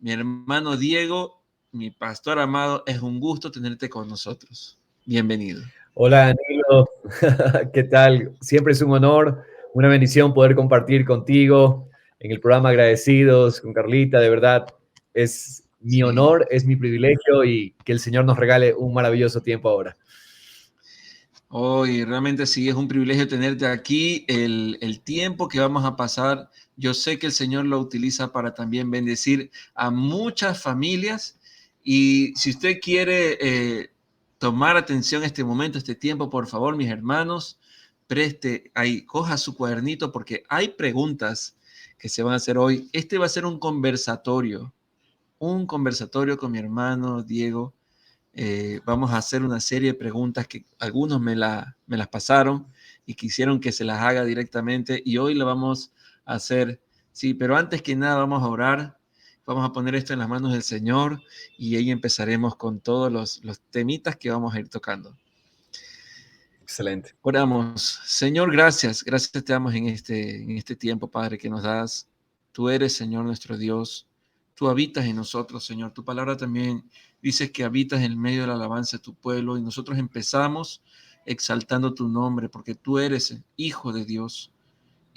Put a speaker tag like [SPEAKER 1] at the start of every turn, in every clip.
[SPEAKER 1] Mi hermano Diego, mi pastor amado, es un gusto tenerte con nosotros. Bienvenido.
[SPEAKER 2] Hola, Danilo. ¿Qué tal? Siempre es un honor, una bendición poder compartir contigo en el programa Agradecidos con Carlita. De verdad, es mi
[SPEAKER 1] Sí.
[SPEAKER 2] honor, es mi privilegio y que el Señor nos regale un maravilloso tiempo ahora.
[SPEAKER 1] Hoy realmente sí es un privilegio tenerte aquí. El tiempo que vamos a pasar, yo sé que el Señor lo utiliza para también bendecir a muchas familias. Y si usted quiere tomar atención a este momento, este tiempo, por favor, mis hermanos, preste ahí, coja su cuadernito porque hay preguntas que se van a hacer hoy. Este va a ser un conversatorio con mi hermano Diego. Vamos a hacer una serie de preguntas que algunos me las pasaron y quisieron que se las haga directamente y hoy lo vamos a hacer. Sí, pero antes que nada vamos a orar, vamos a poner esto en las manos del Señor y ahí empezaremos con todos los temitas que vamos a ir tocando.
[SPEAKER 2] Excelente.
[SPEAKER 1] Oramos. Señor, gracias. Gracias te damos en este tiempo, Padre, que nos das. Tú eres, Señor, nuestro Dios. Tú habitas en nosotros, Señor. Tu palabra también dice que habitas en medio de la alabanza de tu pueblo y nosotros empezamos exaltando tu nombre porque tú eres hijo de Dios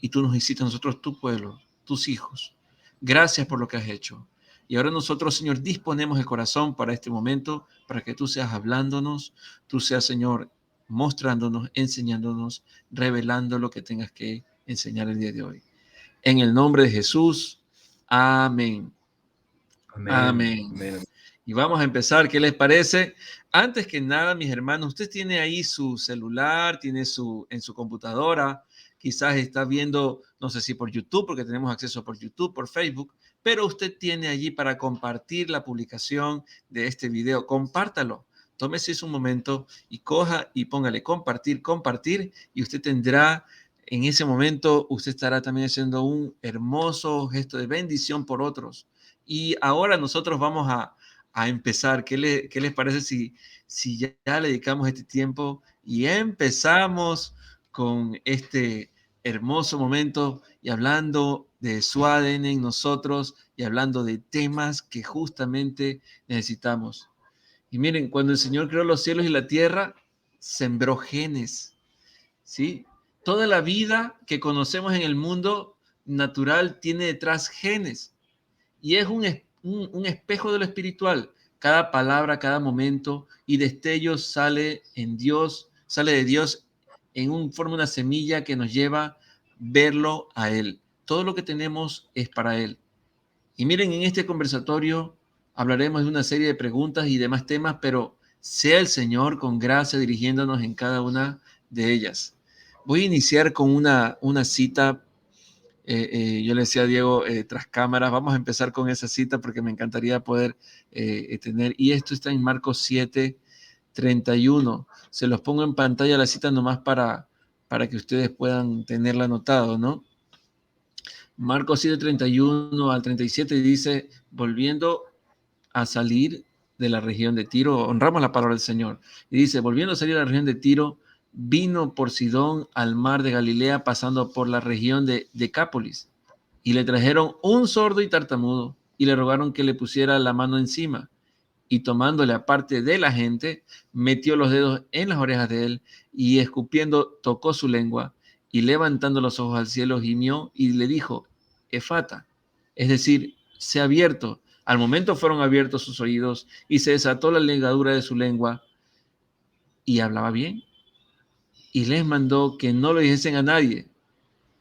[SPEAKER 1] y tú nos hiciste a nosotros tu pueblo, tus hijos. Gracias por lo que has hecho. Y ahora nosotros, Señor, disponemos el corazón para este momento, para que tú seas hablándonos, tú seas, Señor, mostrándonos, enseñándonos, revelando lo que tengas que enseñar el día de hoy. En el nombre de Jesús, amén.
[SPEAKER 2] Amén.
[SPEAKER 1] Amén.
[SPEAKER 2] Amén.
[SPEAKER 1] Y vamos a empezar, ¿qué les parece? Antes que nada, mis hermanos, usted tiene ahí su celular, tiene en su computadora, quizás está viendo, no sé si por YouTube, porque tenemos acceso por YouTube, por Facebook, pero usted tiene allí para compartir la publicación de este video. Compártalo. Tómese un momento y coja y póngale compartir, compartir, y usted tendrá en ese momento, usted estará también haciendo un hermoso gesto de bendición por otros. Y ahora nosotros vamos a empezar. ¿Qué les parece si ya le dedicamos este tiempo y empezamos con este hermoso momento y hablando de su ADN en nosotros y hablando de temas que justamente necesitamos? Y miren, cuando el Señor creó los cielos y la tierra, sembró genes, ¿sí? Toda la vida que conocemos en el mundo natural tiene detrás genes y es un espejo de lo espiritual. Cada palabra, cada momento y destello sale en Dios, sale de Dios forma una semilla que nos lleva a verlo a Él. Todo lo que tenemos es para Él. Y miren, en este conversatorio hablaremos de una serie de preguntas y demás temas, pero sea el Señor con gracia dirigiéndonos en cada una de ellas. Voy a iniciar con una cita. Yo le decía a Diego, tras cámaras, vamos a empezar con esa cita porque me encantaría poder tener, y esto está en Marcos 7:31. Se los pongo en pantalla la cita nomás para que ustedes puedan tenerla anotado, ¿no? Marcos 7:31 al 37 dice, volviendo a salir de la región de Tiro, honramos la palabra del Señor, y dice, volviendo a salir de la región de Tiro, vino por Sidón al mar de Galilea, pasando por la región de Decápolis, y le trajeron un sordo y tartamudo, y le rogaron que le pusiera la mano encima, y tomándole aparte de la gente, metió los dedos en las orejas de él, y escupiendo tocó su lengua, y levantando los ojos al cielo, gimió, y le dijo, Efata, es decir, se ha abierto. Al momento fueron abiertos sus oídos, y se desató la ligadura de su lengua, y hablaba bien, y les mandó que no lo dijesen a nadie,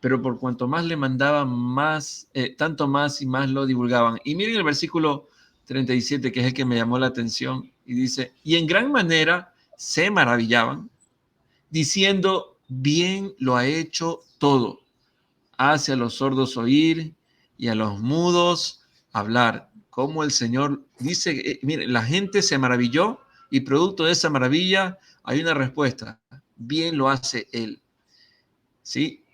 [SPEAKER 1] pero por cuanto más le mandaban, más, tanto más y más lo divulgaban. Y miren el versículo 37, que es el que me llamó la atención, y dice, y en gran manera se maravillaban, diciendo, bien lo ha hecho todo, hace a los sordos oír y a los mudos hablar. Como el Señor dice, mire, la gente se maravilló y producto de esa maravilla hay una respuesta, bien lo hace Él, ¿sí?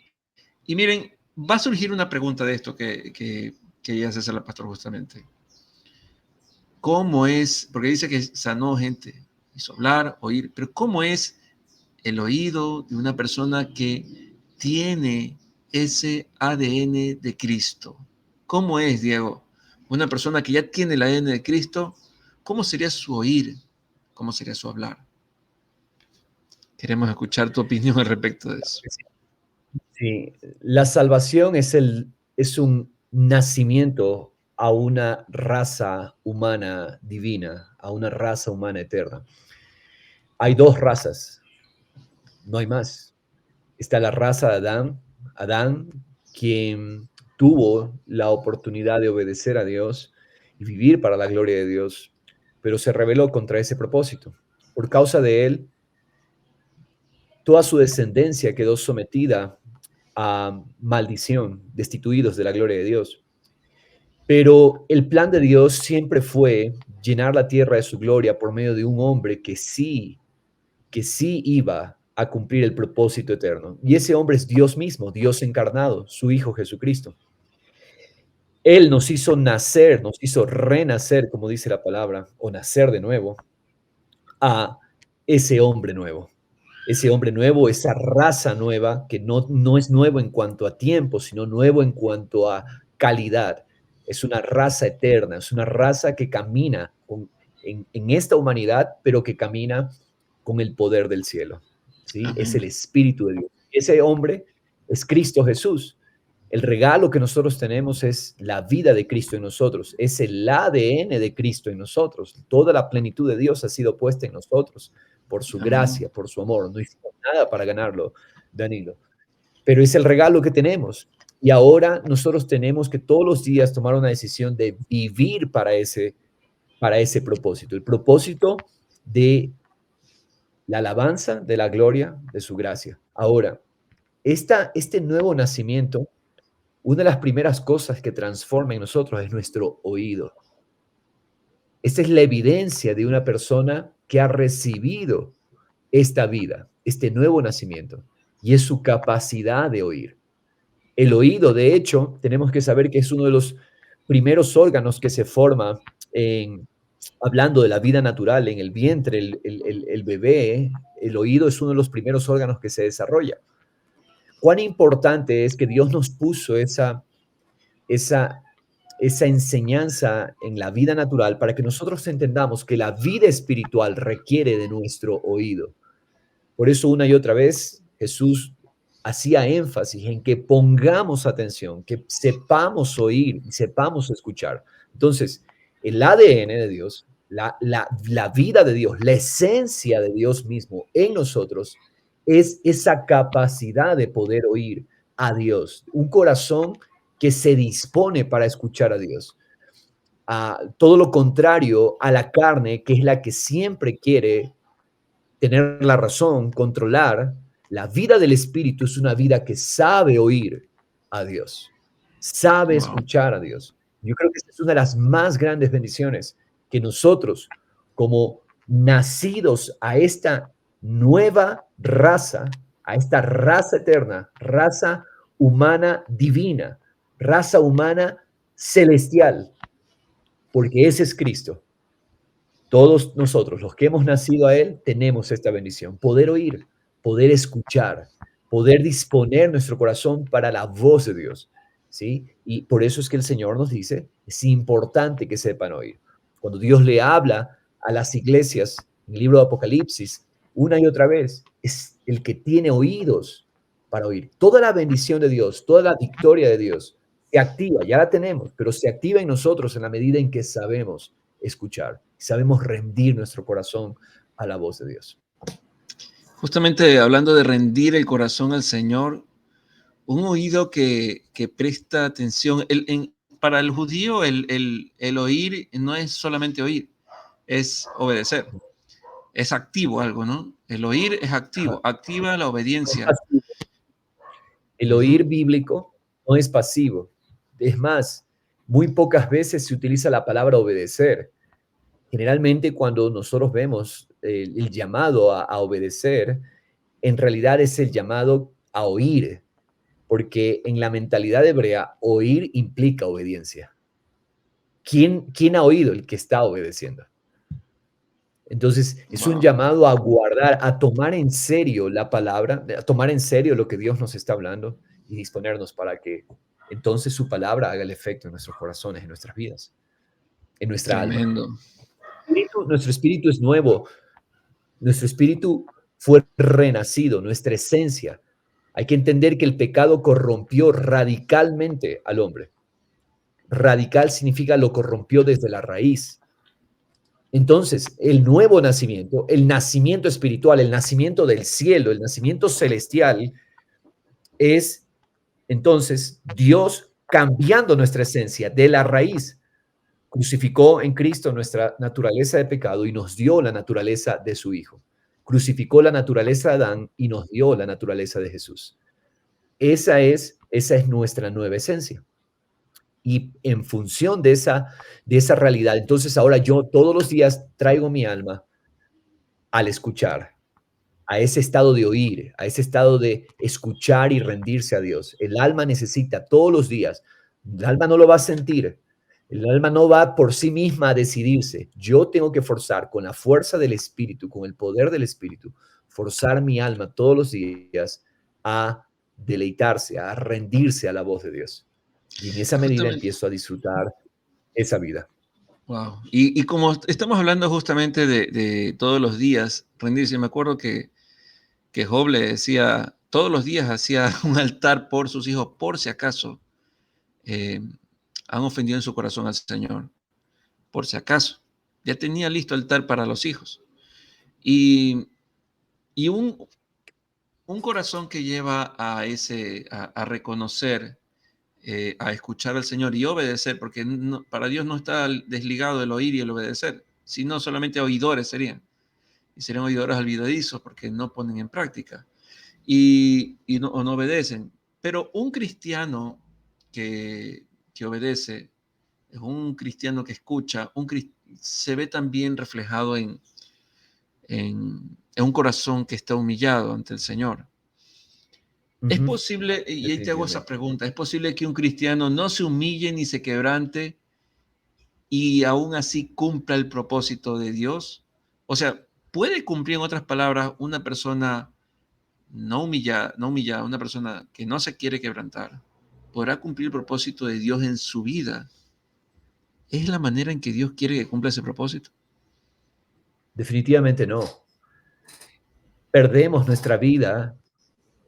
[SPEAKER 1] Y miren, va a surgir una pregunta de esto que ella hace al pastor justamente. ¿Cómo es? Porque dice que sanó gente, hizo hablar, oír, pero ¿cómo es el oído de una persona que tiene ese ADN de Cristo? ¿Cómo es, Diego? una persona que ya tiene el ADN de Cristo, ¿cómo sería su oír? ¿Cómo sería su hablar? Queremos escuchar tu opinión al respecto de eso.
[SPEAKER 2] Sí, la salvación es un nacimiento a una raza humana divina, a una raza humana eterna. Hay dos razas, no hay más. Está la raza de Adán, quien tuvo la oportunidad de obedecer a Dios y vivir para la gloria de Dios, pero se rebeló contra ese propósito. Por causa de él, toda su descendencia quedó sometida a maldición, destituidos de la gloria de Dios. Pero el plan de Dios siempre fue llenar la tierra de su gloria por medio de un hombre que sí iba a cumplir el propósito eterno. Y ese hombre es Dios mismo, Dios encarnado, su Hijo Jesucristo. Él nos hizo nacer, nos hizo renacer, como dice la palabra, o nacer de nuevo, a ese hombre nuevo. Ese hombre nuevo, esa raza nueva, que no es nuevo en cuanto a tiempo, sino nuevo en cuanto a calidad. Es una raza eterna, es una raza que camina en esta humanidad, pero que camina con el poder del cielo. ¿Sí? Es el
[SPEAKER 1] Amén.
[SPEAKER 2] Espíritu de Dios. Ese hombre es Cristo Jesús. El regalo que nosotros tenemos es la vida de Cristo en nosotros, es el ADN de Cristo en nosotros. Toda la plenitud de Dios ha sido puesta en nosotros por su
[SPEAKER 1] Amén.
[SPEAKER 2] gracia, por su amor. No hicimos nada para ganarlo, Danilo, pero es el regalo que tenemos. Y ahora nosotros tenemos que todos los días tomar una decisión de vivir para ese propósito, el propósito de la alabanza, de la gloria, de su gracia. Ahora, este nuevo nacimiento, una de las primeras cosas que transforma en nosotros es nuestro oído. Esta es la evidencia de una persona que ha recibido esta vida, este nuevo nacimiento, y es su capacidad de oír. El oído, de hecho, tenemos que saber que es uno de los primeros órganos que se forma hablando de la vida natural, en el vientre, el bebé, el oído es uno de los primeros órganos que se desarrolla. Cuán importante es que Dios nos puso esa, esa enseñanza en la vida natural para que nosotros entendamos que la vida espiritual requiere de nuestro oído. Por eso una y otra vez Jesús hacía énfasis en que pongamos atención, que sepamos oír y sepamos escuchar. Entonces, el ADN de Dios, la vida de Dios, la esencia de Dios mismo en nosotros es esa capacidad de poder oír a Dios, un corazón que se dispone para escuchar a Dios. Todo lo contrario a la carne, que es la que siempre quiere tener la razón, controlar. La vida del Espíritu es una vida que sabe oír a Dios, sabe
[SPEAKER 1] Wow.
[SPEAKER 2] escuchar a Dios. Yo creo que esta es una de las más grandes bendiciones que nosotros, como nacidos a esta nueva raza, a esta raza eterna, raza humana divina, raza humana celestial, porque ese es Cristo. Todos nosotros, los que hemos nacido a Él, tenemos esta bendición, poder oír, poder escuchar, poder disponer nuestro corazón para la voz de Dios, ¿sí? Y por eso es que el Señor nos dice, es importante que sepan oír. Cuando Dios le habla a las iglesias, en el libro de Apocalipsis, una y otra vez, es el que tiene oídos para oír. Toda la bendición de Dios, toda la victoria de Dios se activa, ya la tenemos, pero se activa en nosotros en la medida en que sabemos escuchar, sabemos rendir nuestro corazón a la voz de Dios.
[SPEAKER 1] Justamente hablando de rendir el corazón al Señor, un oído que presta atención. Para el judío, el oír no es solamente oír, es obedecer. Es activo algo, ¿no? El oír es activo, activa la obediencia.
[SPEAKER 2] El oír
[SPEAKER 1] Ujú.
[SPEAKER 2] bíblico no es pasivo. Es más, muy pocas veces se utiliza la palabra obedecer. Generalmente cuando nosotros vemos el llamado a obedecer, en realidad es el llamado a oír, porque en la mentalidad hebrea, oír implica obediencia. ¿Quién ha oído? El que está obedeciendo. Entonces, es un
[SPEAKER 1] Wow.
[SPEAKER 2] llamado a guardar, a tomar en serio la palabra, a tomar en serio lo que Dios nos está hablando y disponernos para que entonces su palabra haga el efecto en nuestros corazones, en nuestras vidas. en nuestra alma.
[SPEAKER 1] Tremendo.
[SPEAKER 2] Nuestro espíritu es nuevo, nuestro espíritu fue renacido, nuestra esencia. Hay que entender que el pecado corrompió radicalmente al hombre. Radical significa lo corrompió desde la raíz. Entonces, el nuevo nacimiento, el nacimiento espiritual, el nacimiento del cielo, el nacimiento celestial, es entonces Dios cambiando nuestra esencia de la raíz. Crucificó en Cristo nuestra naturaleza de pecado y nos dio la naturaleza de su Hijo. Crucificó la naturaleza de Adán y nos dio la naturaleza de Jesús. Esa es nuestra nueva esencia. Y en función de esa realidad, entonces ahora yo todos los días traigo mi alma al escuchar, a ese estado de oír, a ese estado de escuchar y rendirse a Dios. El alma necesita todos los días. El alma no lo va a sentir. El alma no va por sí misma a decidirse. Yo tengo que forzar con la fuerza del Espíritu, con el poder del Espíritu, forzar mi alma todos los días a deleitarse, a rendirse a la voz de Dios. Y en esa medida
[SPEAKER 1] Justamente.
[SPEAKER 2] empiezo a disfrutar esa vida.
[SPEAKER 1] Wow. Y como estamos hablando justamente de todos los días rendirse, me acuerdo que Job le decía, todos los días hacía un altar por sus hijos, por si acaso eh, han ofendido en su corazón al Señor, por si acaso. Ya tenía listo altar para los hijos. Y, y un corazón que lleva a reconocer, a escuchar al Señor y obedecer, porque para Dios no está desligado el oír y el obedecer, sino solamente oidores serían. Y serían oidores olvidadizos porque no ponen en práctica o no obedecen. Pero un cristiano que obedece es un cristiano que escucha, se ve también reflejado en un corazón que está humillado ante el Señor. Es posible, y ahí te hago esa
[SPEAKER 2] Definitivamente.
[SPEAKER 1] pregunta, ¿es posible que un cristiano no se humille ni se quebrante y aún así cumpla el propósito de Dios? O sea, ¿puede cumplir, en otras palabras, una persona no humillada, una persona que no se quiere quebrantar, podrá cumplir el propósito de Dios en su vida? ¿Es la manera en que Dios quiere que cumpla ese propósito?
[SPEAKER 2] Definitivamente no. Perdemos nuestra vida,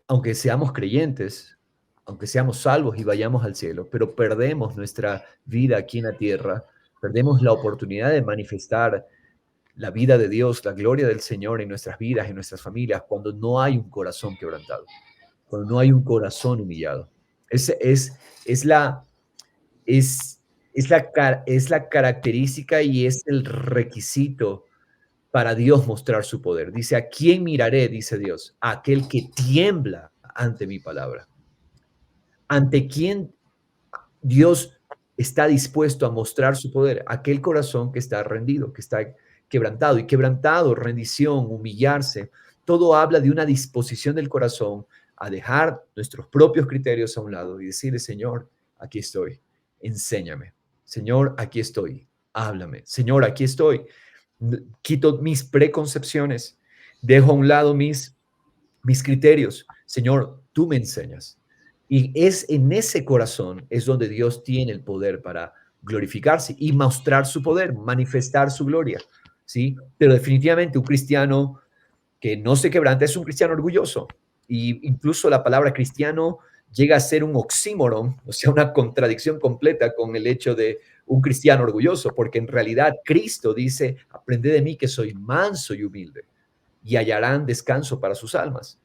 [SPEAKER 2] aunque seamos creyentes, aunque seamos salvos y vayamos al cielo, pero perdemos nuestra vida aquí en la tierra, perdemos la oportunidad de manifestar la vida de Dios, la gloria del Señor en nuestras vidas, en nuestras familias, cuando no hay un corazón quebrantado, cuando no hay un corazón humillado. Es la, es, es la característica y es el requisito para Dios mostrar su poder. Dice, ¿a quién miraré? Dice Dios, a aquel que tiembla ante mi palabra. ¿Ante quién Dios está dispuesto a mostrar su poder? Aquel corazón que está rendido, que está quebrantado. Y quebrantado, rendición, humillarse, todo habla de una disposición del corazón a dejar nuestros propios criterios a un lado y decirle, Señor, aquí estoy, enséñame. Señor, aquí estoy, háblame. Señor, aquí estoy. Quito mis preconcepciones, dejo a un lado mis criterios. Señor, tú me enseñas. Y es en ese corazón es donde Dios tiene el poder para glorificarse y mostrar su poder, manifestar su gloria, ¿sí? Pero definitivamente un cristiano que no se quebranta es un cristiano orgulloso. Y incluso la palabra cristiano llega a ser un oxímoron, o sea, una contradicción completa con el hecho de un cristiano orgulloso, porque en realidad Cristo dice, aprended de mí que soy manso y humilde, y hallarán descanso para sus almas.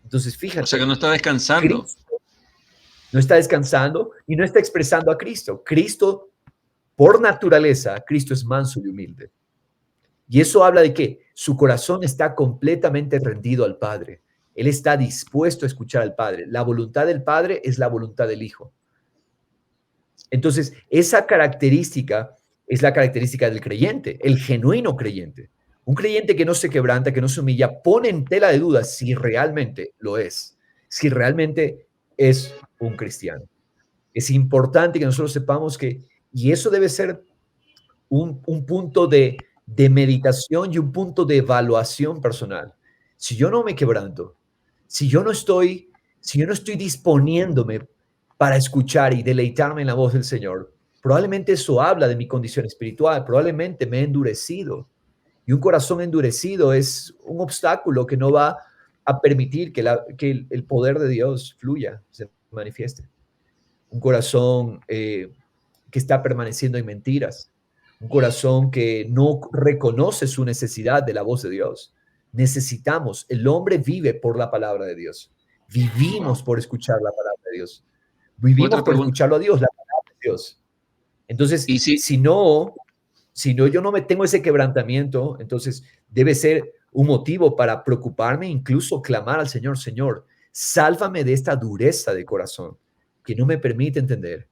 [SPEAKER 2] Entonces,
[SPEAKER 1] O sea que
[SPEAKER 2] fíjate,
[SPEAKER 1] no está descansando.
[SPEAKER 2] Cristo no está descansando y no está expresando a Cristo. Cristo, por naturaleza, Cristo es manso y humilde. Y eso habla de que su corazón está completamente rendido al Padre. Él está dispuesto a escuchar al Padre. La voluntad del Padre es la voluntad del Hijo. Entonces, esa característica es la característica del creyente, el genuino creyente. Un creyente que no se quebranta, que no se humilla, pone en tela de duda si realmente lo es, si realmente es un cristiano. Es importante que nosotros sepamos que, y eso debe ser un punto de meditación y un punto de evaluación personal. Si yo no me quebranto, si yo no estoy disponiéndome para escuchar y deleitarme en la voz del Señor, Probablemente eso habla de mi condición espiritual, probablemente me he endurecido. Y un corazón endurecido es un obstáculo que no va a permitir que el poder de Dios fluya, se manifieste. Un corazón que está permaneciendo en mentiras, un corazón que no reconoce su necesidad de la voz de Dios. Necesitamos, el hombre vive por la palabra de Dios. Vivimos
[SPEAKER 1] Wow.
[SPEAKER 2] por escuchar la palabra de Dios.
[SPEAKER 1] Otra
[SPEAKER 2] Vivimos por
[SPEAKER 1] pregunta.
[SPEAKER 2] escucharlo a Dios, la palabra de Dios. Entonces,
[SPEAKER 1] Y si,
[SPEAKER 2] si no, yo no me tengo ese quebrantamiento, entonces debe ser un motivo para preocuparme, incluso clamar al Señor, Señor, sálvame de esta dureza de corazón que no me permite entender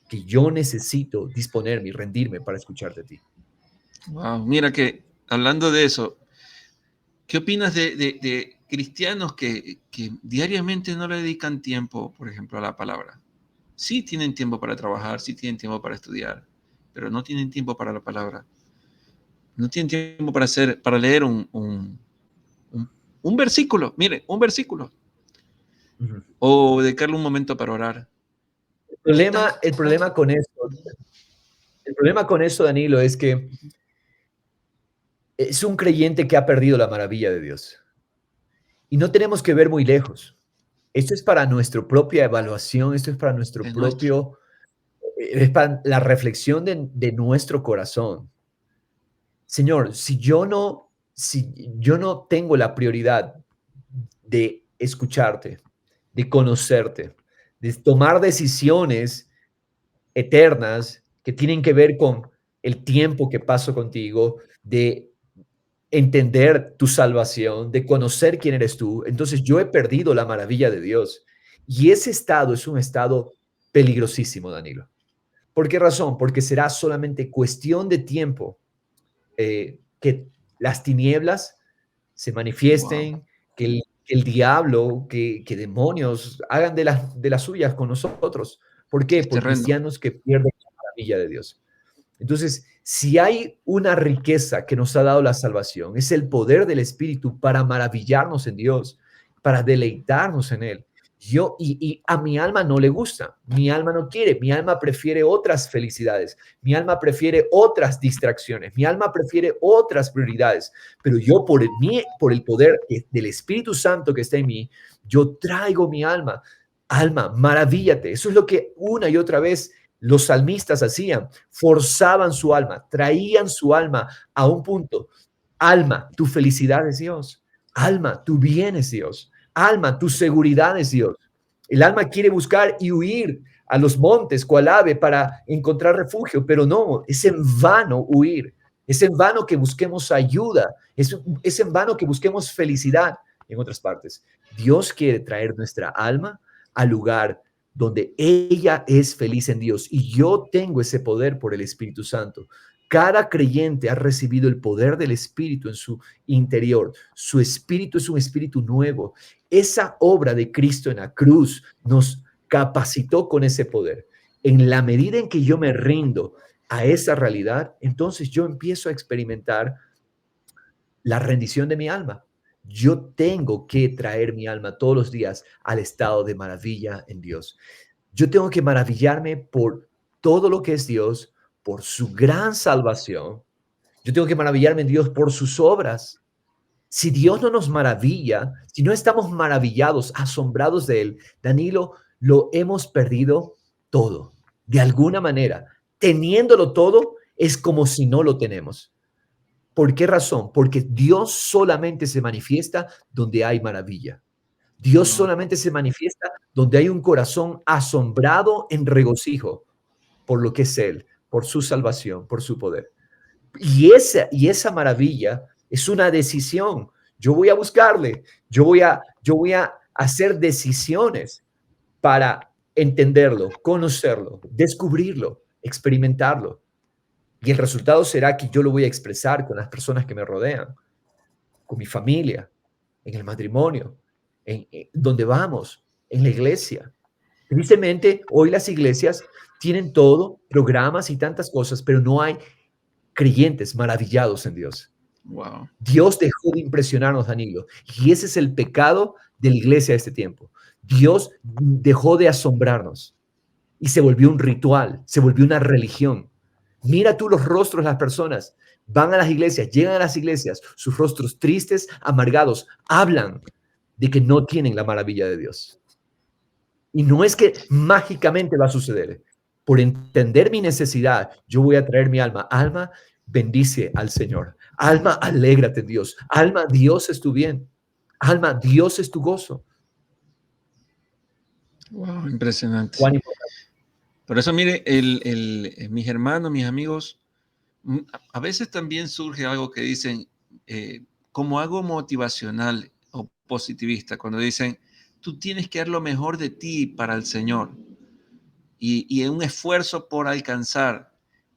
[SPEAKER 2] que yo necesito disponerme y rendirme para escucharte a ti.
[SPEAKER 1] wow, mira que hablando de eso, ¿qué opinas de cristianos que diariamente no le dedican tiempo, por ejemplo, a la palabra? Sí tienen tiempo para trabajar, sí tienen tiempo para estudiar, pero no tienen tiempo para la palabra. No tienen tiempo para leer un, un versículo, mire, un versículo,
[SPEAKER 2] Ujú.
[SPEAKER 1] o dedicarle un momento para orar.
[SPEAKER 2] El
[SPEAKER 1] ¿Qué tan?
[SPEAKER 2] problema, el problema con eso, el problema con eso, Danilo, es que es un creyente que ha perdido la maravilla de Dios. Y no tenemos que ver muy lejos. Esto es para nuestra propia evaluación, esto es para nuestro
[SPEAKER 1] Es nuestro.
[SPEAKER 2] propio, es para la reflexión de nuestro corazón. Señor, si yo no tengo la prioridad de escucharte, de conocerte, de tomar decisiones eternas que tienen que ver con el tiempo que paso contigo, de entender tu salvación, de conocer quién eres tú, entonces yo he perdido la maravilla de Dios. Y ese estado es un estado peligrosísimo, Danilo. ¿Por qué razón? Porque será solamente cuestión de tiempo que las tinieblas se
[SPEAKER 1] Wow,
[SPEAKER 2] manifiesten, que el diablo, que demonios hagan de las suyas con nosotros. ¿Por qué?
[SPEAKER 1] es
[SPEAKER 2] Por
[SPEAKER 1] terreno.
[SPEAKER 2] cristianos que pierden la maravilla de Dios. Entonces, si hay una riqueza que nos ha dado la salvación, es el poder del Espíritu para maravillarnos en Dios, para deleitarnos en Él. Y a mi alma no le gusta, mi alma no quiere, mi alma prefiere otras felicidades, mi alma prefiere otras distracciones, mi alma prefiere otras prioridades, pero yo por el poder del Espíritu Santo que está en mí, yo traigo mi alma, maravíllate. Eso es lo que una y otra vez los salmistas hacían, forzaban su alma, traían su alma a un punto. Alma, tu felicidad es Dios. Alma, tu bien es Dios. Alma, tu seguridad es Dios. El alma quiere buscar y huir a los montes, cual ave, para encontrar refugio, pero no, es en vano huir. Es en vano que busquemos ayuda. Es en vano que busquemos felicidad en otras partes. Dios quiere traer nuestra alma al lugar donde ella es feliz en Dios. Y yo tengo ese poder por el Espíritu Santo. Cada creyente ha recibido el poder del Espíritu en su interior. Su espíritu es un espíritu nuevo. Esa obra de Cristo en la cruz nos capacitó con ese poder. En la medida en que yo me rindo a esa realidad, entonces yo empiezo a experimentar la rendición de mi alma. Yo tengo que traer mi alma todos los días al estado de maravilla en Dios. Yo tengo que maravillarme por todo lo que es Dios, por su gran salvación. Yo tengo que maravillarme en Dios por sus obras. Si Dios no nos maravilla, si no estamos maravillados, asombrados de Él, Danilo, lo hemos perdido todo. De alguna manera, teniéndolo todo, es como si no lo tenemos. ¿Por qué razón? Porque Dios solamente se manifiesta donde hay maravilla. Dios
[SPEAKER 1] Wow,
[SPEAKER 2] solamente se manifiesta donde hay un corazón asombrado en regocijo por lo que es Él, por su salvación, por su poder. Y esa maravilla es una decisión. Yo voy a buscarle, yo voy a hacer decisiones para entenderlo, conocerlo, descubrirlo, experimentarlo. Y el resultado será que yo lo voy a expresar con las personas que me rodean, con mi familia, en el matrimonio, en donde vamos, en la iglesia. Tristemente, hoy las iglesias tienen todo, programas y tantas cosas, pero no hay creyentes maravillados en Dios.
[SPEAKER 1] wow.
[SPEAKER 2] Dios dejó de impresionarnos, Danilo, y ese es el pecado de la iglesia de este tiempo. Dios dejó de asombrarnos. y se volvió un ritual, se volvió una religión. Mira tú los rostros de las personas. Van a las iglesias, llegan a las iglesias, sus rostros tristes, amargados, hablan de que no tienen la maravilla de Dios. Y no es que mágicamente va a suceder. Por entender mi necesidad, yo voy a traer mi alma. Alma, bendice al Señor. Alma, alégrate en Dios. Alma, Dios es tu bien. Alma, Dios es tu gozo.
[SPEAKER 1] Wow, impresionante.
[SPEAKER 2] Cuán importante.
[SPEAKER 1] Por eso, mire, mis hermanos, mis amigos, a veces también surge algo que dicen, como algo motivacional o positivista, cuando dicen, tú tienes que dar lo mejor de ti para el Señor y en un esfuerzo por alcanzar,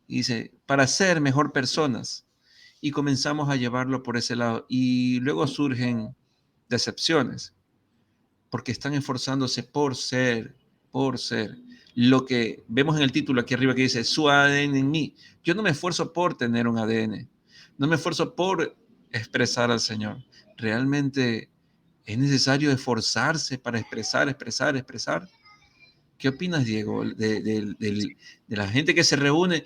[SPEAKER 1] y dice, para ser mejor personas. Y comenzamos a llevarlo por ese lado. Y luego surgen decepciones, porque están esforzándose por ser. Lo que vemos en el título aquí arriba que dice, su ADN en mí. Yo no me esfuerzo por tener un ADN. No me esfuerzo por expresar al Señor. Realmente es necesario esforzarse para expresar. ¿Qué opinas, Diego, de la gente que se reúne?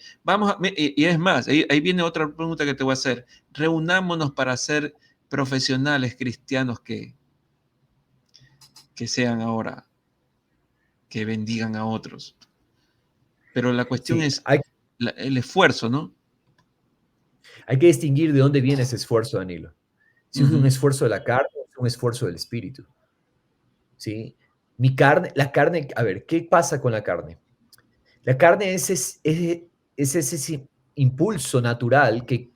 [SPEAKER 1] Y es más, ahí viene otra pregunta que te voy a hacer. Reunámonos para ser profesionales cristianos que sean ahora, que bendigan a otros. Pero la cuestión
[SPEAKER 2] Sí,
[SPEAKER 1] es el esfuerzo, ¿no?
[SPEAKER 2] hay que distinguir de dónde viene ese esfuerzo, Danilo. Si es un esfuerzo de la carne o es un esfuerzo del espíritu. ¿Sí? La carne, a ver, ¿qué pasa con la carne? La carne es ese impulso natural que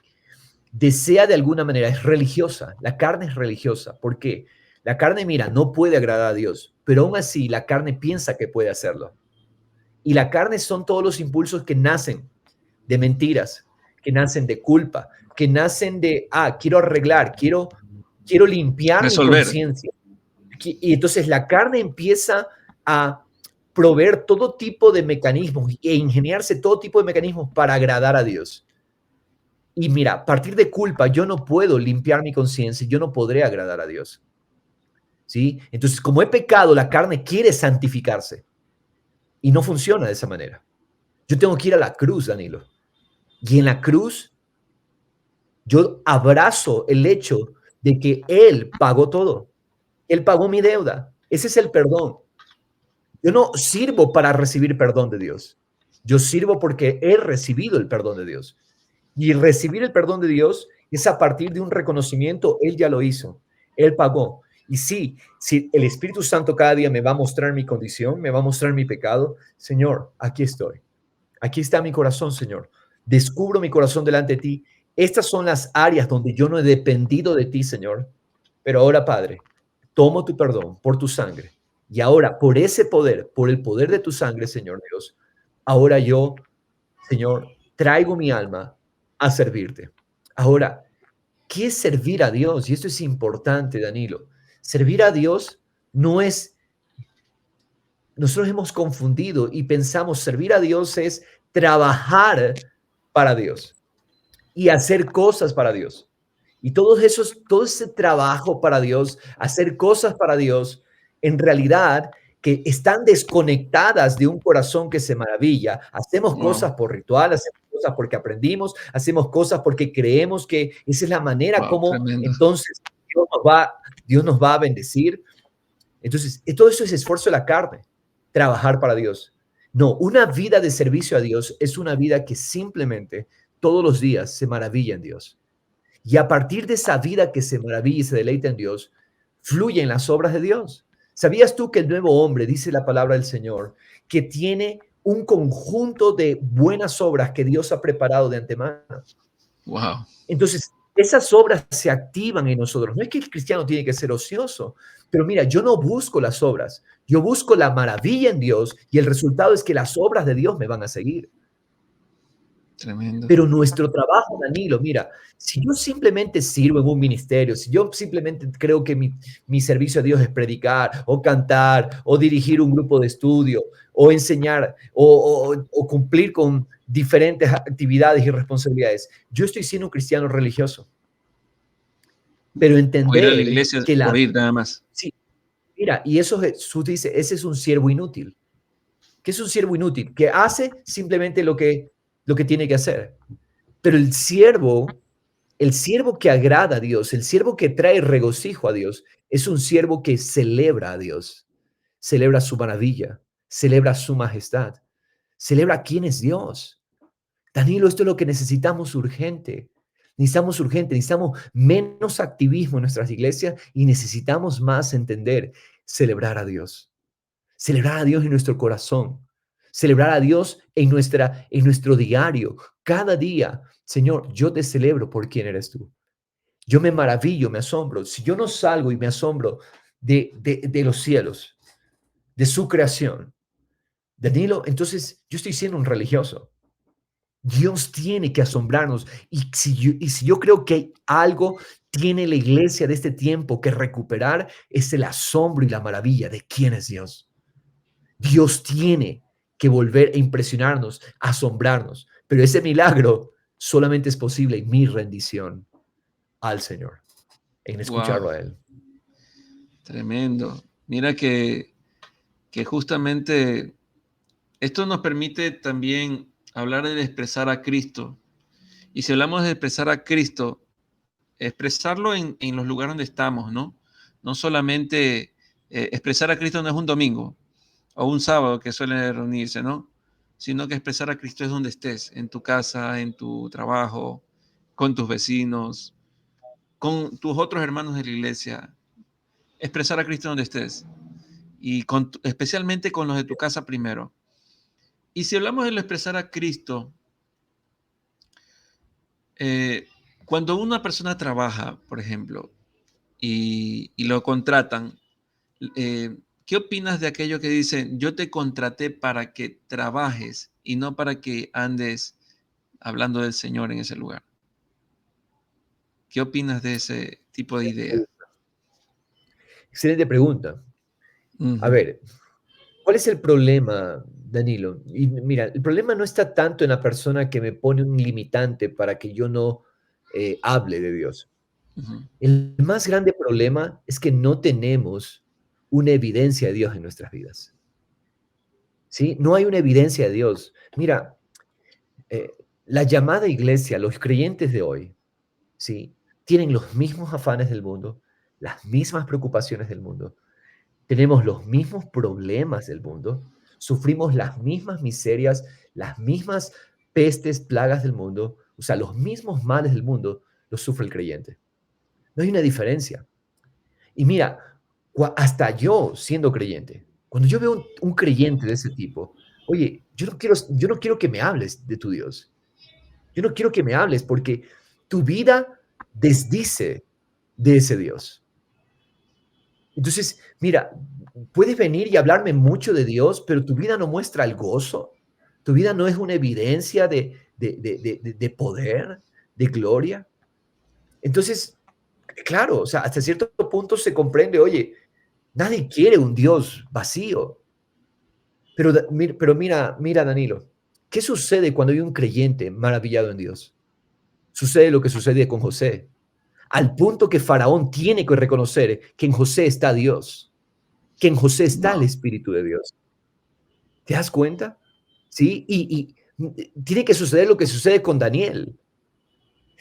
[SPEAKER 2] desea de alguna manera, es religiosa. La carne es religiosa. ¿Por qué? La carne, mira, no puede agradar a Dios, pero aún así la carne piensa que puede hacerlo. Y la carne son todos los impulsos que nacen de mentiras, que nacen de culpa, que nacen de, quiero arreglar, quiero limpiar mi
[SPEAKER 1] Resolver.
[SPEAKER 2] conciencia. Y entonces la carne empieza a proveer todo tipo de mecanismos e ingeniarse todo tipo de mecanismos para agradar a Dios. Y mira, a partir de culpa, yo no puedo limpiar mi conciencia, yo no podré agradar a Dios. ¿Sí? Entonces, como he pecado, la carne quiere santificarse y no funciona de esa manera. Yo tengo que ir a la cruz, Danilo. Y en la cruz, yo abrazo el hecho de que Él pagó todo. Él pagó mi deuda. Ese es el perdón. Yo no sirvo para recibir perdón de Dios. Yo sirvo porque he recibido el perdón de Dios. Y recibir el perdón de Dios es a partir de un reconocimiento. Él ya lo hizo. Él pagó. Y sí, si el Espíritu Santo cada día me va a mostrar mi condición, me va a mostrar mi pecado, Señor, aquí estoy. Aquí está mi corazón, Señor. Descubro mi corazón delante de ti. Estas son las áreas donde yo no he dependido de ti, Señor. Pero ahora, Padre, tomo tu perdón por tu sangre. Y ahora, por ese poder, por el poder de tu sangre, Señor Dios, ahora yo, Señor, traigo mi alma a servirte. Ahora, ¿qué es servir a Dios? Y esto es importante, Danilo. Servir a Dios no es, nosotros hemos confundido y pensamos servir a Dios es trabajar para Dios y hacer cosas para Dios. Y todo ese trabajo para Dios, hacer cosas para Dios, en realidad que están desconectadas de un corazón que se maravilla. Hacemos cosas por ritual, hacemos cosas porque aprendimos, hacemos cosas porque creemos que esa es la manera como
[SPEAKER 1] Tremendo.
[SPEAKER 2] entonces Dios nos va a bendecir. Entonces, todo eso es esfuerzo de la carne, trabajar para Dios. No, una vida de servicio a Dios es una vida que simplemente todos los días se maravilla en Dios. Y a partir de esa vida que se maravilla y se deleita en Dios, fluyen las obras de Dios. ¿Sabías tú que el nuevo hombre, dice la palabra del Señor, que tiene un conjunto de buenas obras que Dios ha preparado de antemano?
[SPEAKER 1] Wow.
[SPEAKER 2] Entonces, esas obras se activan en nosotros. No es que el cristiano tiene que ser ocioso, pero mira, yo no busco las obras, yo busco la maravilla en Dios y el resultado es que las obras de Dios me van a seguir.
[SPEAKER 1] Tremendo.
[SPEAKER 2] Pero nuestro trabajo, Danilo, mira, si yo simplemente sirvo en un ministerio, si yo simplemente creo que mi servicio a Dios es predicar o cantar o dirigir un grupo de estudio o enseñar o cumplir con diferentes actividades y responsabilidades, yo estoy siendo un cristiano religioso. Pero
[SPEAKER 1] O ir a la
[SPEAKER 2] entender
[SPEAKER 1] iglesia
[SPEAKER 2] que
[SPEAKER 1] por ir nada más.
[SPEAKER 2] sí, mira, y eso Jesús dice, ese es un siervo inútil. que es un siervo inútil, que hace simplemente lo que tiene que hacer. Pero el siervo que agrada a Dios, el siervo que trae regocijo a Dios, es un siervo que celebra a Dios, celebra su maravilla, celebra su majestad, celebra quién es Dios. Danilo, esto es lo que necesitamos urgente. Necesitamos menos activismo en nuestras iglesias y necesitamos más entender, celebrar a Dios en nuestro corazón, celebrar a Dios en nuestro diario, cada día. Señor, yo te celebro por quién eres tú. Yo me maravillo, me asombro. Si yo no salgo y me asombro de los cielos, de su creación, Danilo, entonces yo estoy siendo un religioso. Dios tiene que asombrarnos. Y si yo creo que algo tiene la iglesia de este tiempo que recuperar, es el asombro y la maravilla de quién es Dios. Dios tiene que volver a impresionarnos, a asombrarnos. Pero ese milagro solamente es posible en mi rendición al Señor, en escucharlo
[SPEAKER 1] Wow,
[SPEAKER 2] a Él.
[SPEAKER 1] tremendo. Mira que justamente esto nos permite también hablar de expresar a Cristo. Y si hablamos de expresar a Cristo, expresarlo en los lugares donde estamos, ¿no? No solamente expresar a Cristo no es un domingo o un sábado que suele reunirse, ¿no? Sino que expresar a Cristo es donde estés, en tu casa, en tu trabajo, con tus vecinos, con tus otros hermanos de la iglesia. Expresar a Cristo donde estés y especialmente con los de tu casa primero. Y si hablamos de lo expresar a Cristo, eh, cuando una persona trabaja, por ejemplo, y lo contratan, ¿qué opinas de aquello que dicen, yo te contraté para que trabajes y no para que andes hablando del Señor en ese lugar? ¿Qué opinas de ese tipo de idea?
[SPEAKER 2] Excelente pregunta. A
[SPEAKER 1] Ujú,
[SPEAKER 2] ver, ¿cuál es el problema, Danilo? Y mira, el problema no está tanto en la persona que me pone un limitante para que yo no hable de Dios.
[SPEAKER 1] ujú,
[SPEAKER 2] El más grande problema es que no tenemos una evidencia de Dios en nuestras vidas. ¿Sí? No hay una evidencia de Dios. Mira, eh, la llamada iglesia, los creyentes de hoy, ¿sí? Tienen los mismos afanes del mundo, las mismas preocupaciones del mundo, tenemos los mismos problemas del mundo, sufrimos las mismas miserias, las mismas pestes, plagas del mundo, o sea, los mismos males del mundo los sufre el creyente. No hay una diferencia. Y mira, hasta yo siendo creyente, cuando yo veo un creyente de ese tipo, oye, yo no quiero que me hables de tu Dios. Yo no quiero que me hables porque tu vida desdice de ese Dios. Entonces, mira, puedes venir y hablarme mucho de Dios, pero tu vida no muestra el gozo. Tu vida no es una evidencia de poder, de gloria. Entonces, claro, o sea, hasta cierto punto se comprende, oye, nadie quiere un Dios vacío. Pero mira, Danilo, ¿qué sucede cuando hay un creyente maravillado en Dios? Sucede lo que sucede con José, al punto que Faraón tiene que reconocer que en José está Dios, que en José está el Espíritu de Dios. ¿Te das cuenta? ¿Sí? Tiene que suceder lo que sucede con Daniel.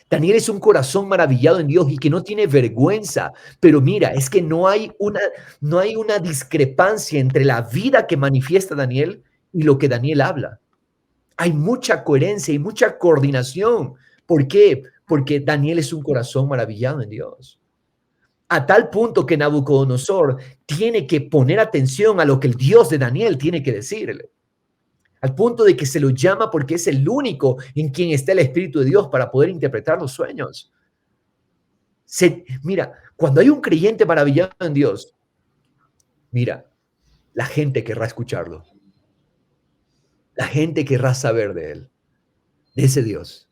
[SPEAKER 2] Daniel es un corazón maravillado en Dios y que no tiene vergüenza, pero mira, es que no hay una discrepancia entre la vida que manifiesta Daniel y lo que Daniel habla. Hay mucha coherencia y mucha coordinación. ¿Por qué? Porque Daniel es un corazón maravillado en Dios. A tal punto que Nabucodonosor tiene que poner atención a lo que el Dios de Daniel tiene que decirle. Al punto de que se lo llama porque es el único en quien está el Espíritu de Dios para poder interpretar los sueños. Mira, cuando hay un creyente maravillado en Dios, mira, la gente querrá escucharlo. La gente querrá saber de él, de ese Dios.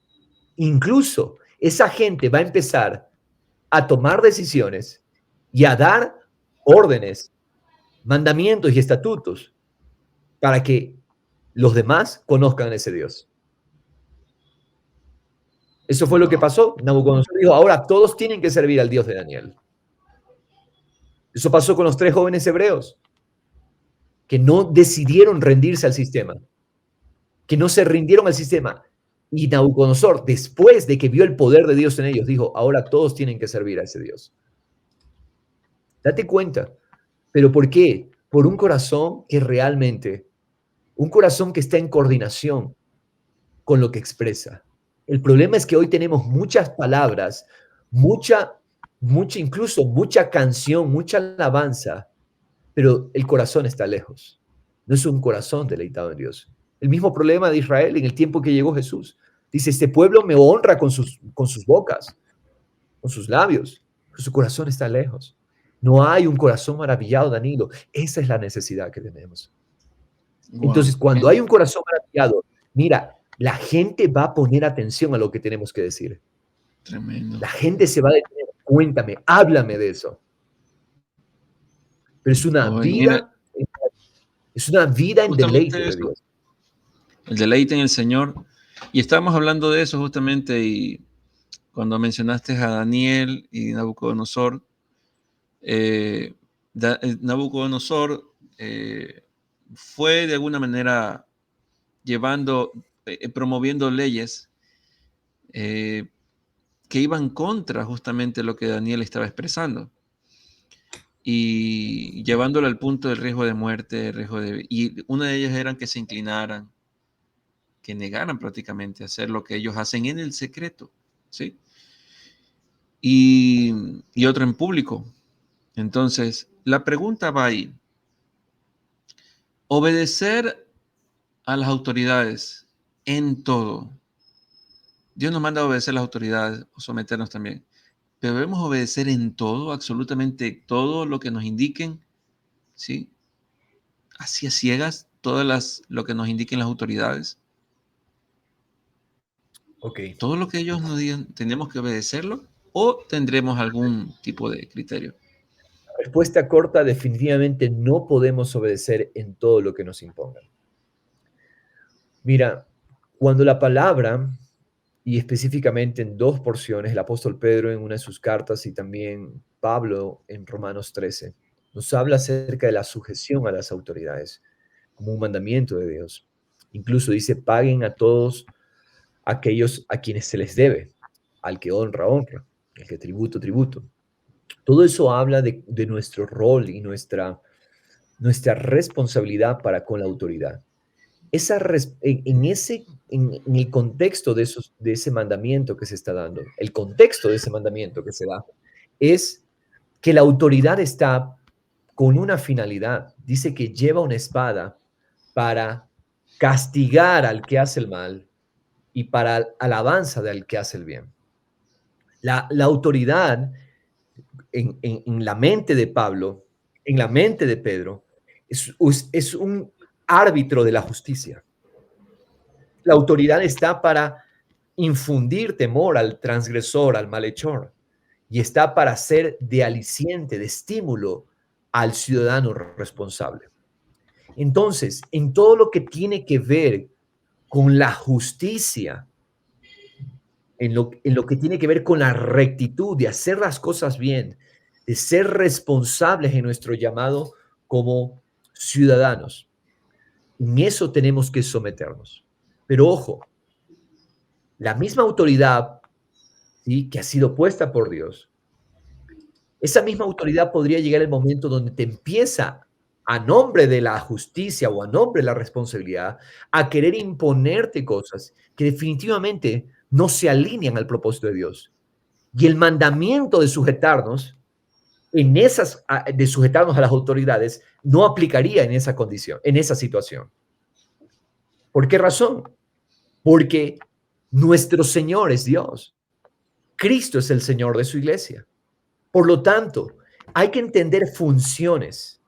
[SPEAKER 2] Incluso esa gente va a empezar a tomar decisiones y a dar órdenes, mandamientos y estatutos para que los demás conozcan a ese Dios. Eso fue lo que
[SPEAKER 1] wow.
[SPEAKER 2] pasó. Nabucodonosor dijo, ahora todos tienen que servir al Dios de Daniel. Eso pasó con los 3 jóvenes hebreos. que no decidieron rendirse al sistema, que no se rindieron al sistema. Y Nabucodonosor, después de que vio el poder de Dios en ellos, dijo, ahora todos tienen que servir a ese Dios. Date cuenta. ¿Pero por qué? Por un corazón que realmente, un corazón que está en coordinación con lo que expresa. El problema es que hoy tenemos muchas palabras, incluso mucha canción, mucha alabanza, pero el corazón está lejos. No es un corazón deleitado en Dios. El mismo problema de Israel en el tiempo que llegó Jesús. Dice, este pueblo me honra con sus bocas, con sus labios, pero su corazón está lejos. No hay un corazón maravillado, Danilo. Esa es la necesidad que tenemos.
[SPEAKER 1] Wow,
[SPEAKER 2] Entonces, cuando hay un corazón maravillado, mira, la gente va a poner atención a lo que tenemos que decir.
[SPEAKER 1] tremendo.
[SPEAKER 2] La gente se va a detener. Cuéntame, háblame de eso. Pero
[SPEAKER 1] Oh, mira,
[SPEAKER 2] es una vida en deleite
[SPEAKER 1] justamente
[SPEAKER 2] de
[SPEAKER 1] eso,
[SPEAKER 2] Dios.
[SPEAKER 1] el deleite en el Señor. Y estábamos hablando de eso justamente y cuando mencionaste a Daniel y Nabucodonosor, eh, Nabucodonosor fue de alguna manera promoviendo leyes eh, que iban contra justamente lo que Daniel estaba expresando y llevándolo al punto del riesgo de muerte, y una de ellas eran que se inclinaran, que negaran prácticamente hacer lo que ellos hacen en el secreto, ¿sí? Y otro en público. Entonces, la pregunta va ahí. Obedecer a las autoridades en todo. Dios nos manda a obedecer a las autoridades o someternos también. Pero debemos obedecer en todo, absolutamente todo lo que nos indiquen, ¿sí? Así a ciegas, lo que nos indiquen las autoridades.
[SPEAKER 2] Ok.
[SPEAKER 1] Todo lo que ellos nos digan, ¿tenemos que obedecerlo o tendremos algún tipo de criterio?
[SPEAKER 2] Respuesta corta, definitivamente no podemos obedecer en todo lo que nos impongan. Mira, cuando la palabra, y específicamente en dos porciones, el apóstol Pedro en una de sus cartas y también Pablo en Romanos 13, nos habla acerca de la sujeción a las autoridades como un mandamiento de Dios. Incluso dice, paguen a todos aquellos a quienes se les debe, al que honra, honra, al que tributo, tributo. Todo eso habla de nuestro rol y nuestra responsabilidad para con la autoridad. En el contexto de ese mandamiento que se está dando, el contexto de ese mandamiento que se da, es que la autoridad está con una finalidad. Dice que lleva una espada para castigar al que hace el mal y para alabanza del que hace el bien. La autoridad en la mente de Pablo, en la mente de Pedro, es un árbitro de la justicia. La autoridad está para infundir temor al transgresor, al malhechor, y está para ser de aliciente, de estímulo al ciudadano responsable. Entonces, en todo lo que tiene que ver con la justicia, en lo que tiene que ver con la rectitud, de hacer las cosas bien, de ser responsables en nuestro llamado como ciudadanos. En eso tenemos que someternos. Pero ojo, la misma autoridad, ¿sí?, que ha sido puesta por Dios, esa misma autoridad podría llegar el momento donde te empieza, a nombre de la justicia o a nombre de la responsabilidad, a querer imponerte cosas que definitivamente no se alinean al propósito de Dios. Y el mandamiento de sujetarnos de sujetarnos a las autoridades no aplicaría en esa condición, en esa situación. ¿Por qué razón? Porque nuestro Señor es Dios. Cristo es el Señor de su iglesia. Por lo tanto, hay que entender funciones.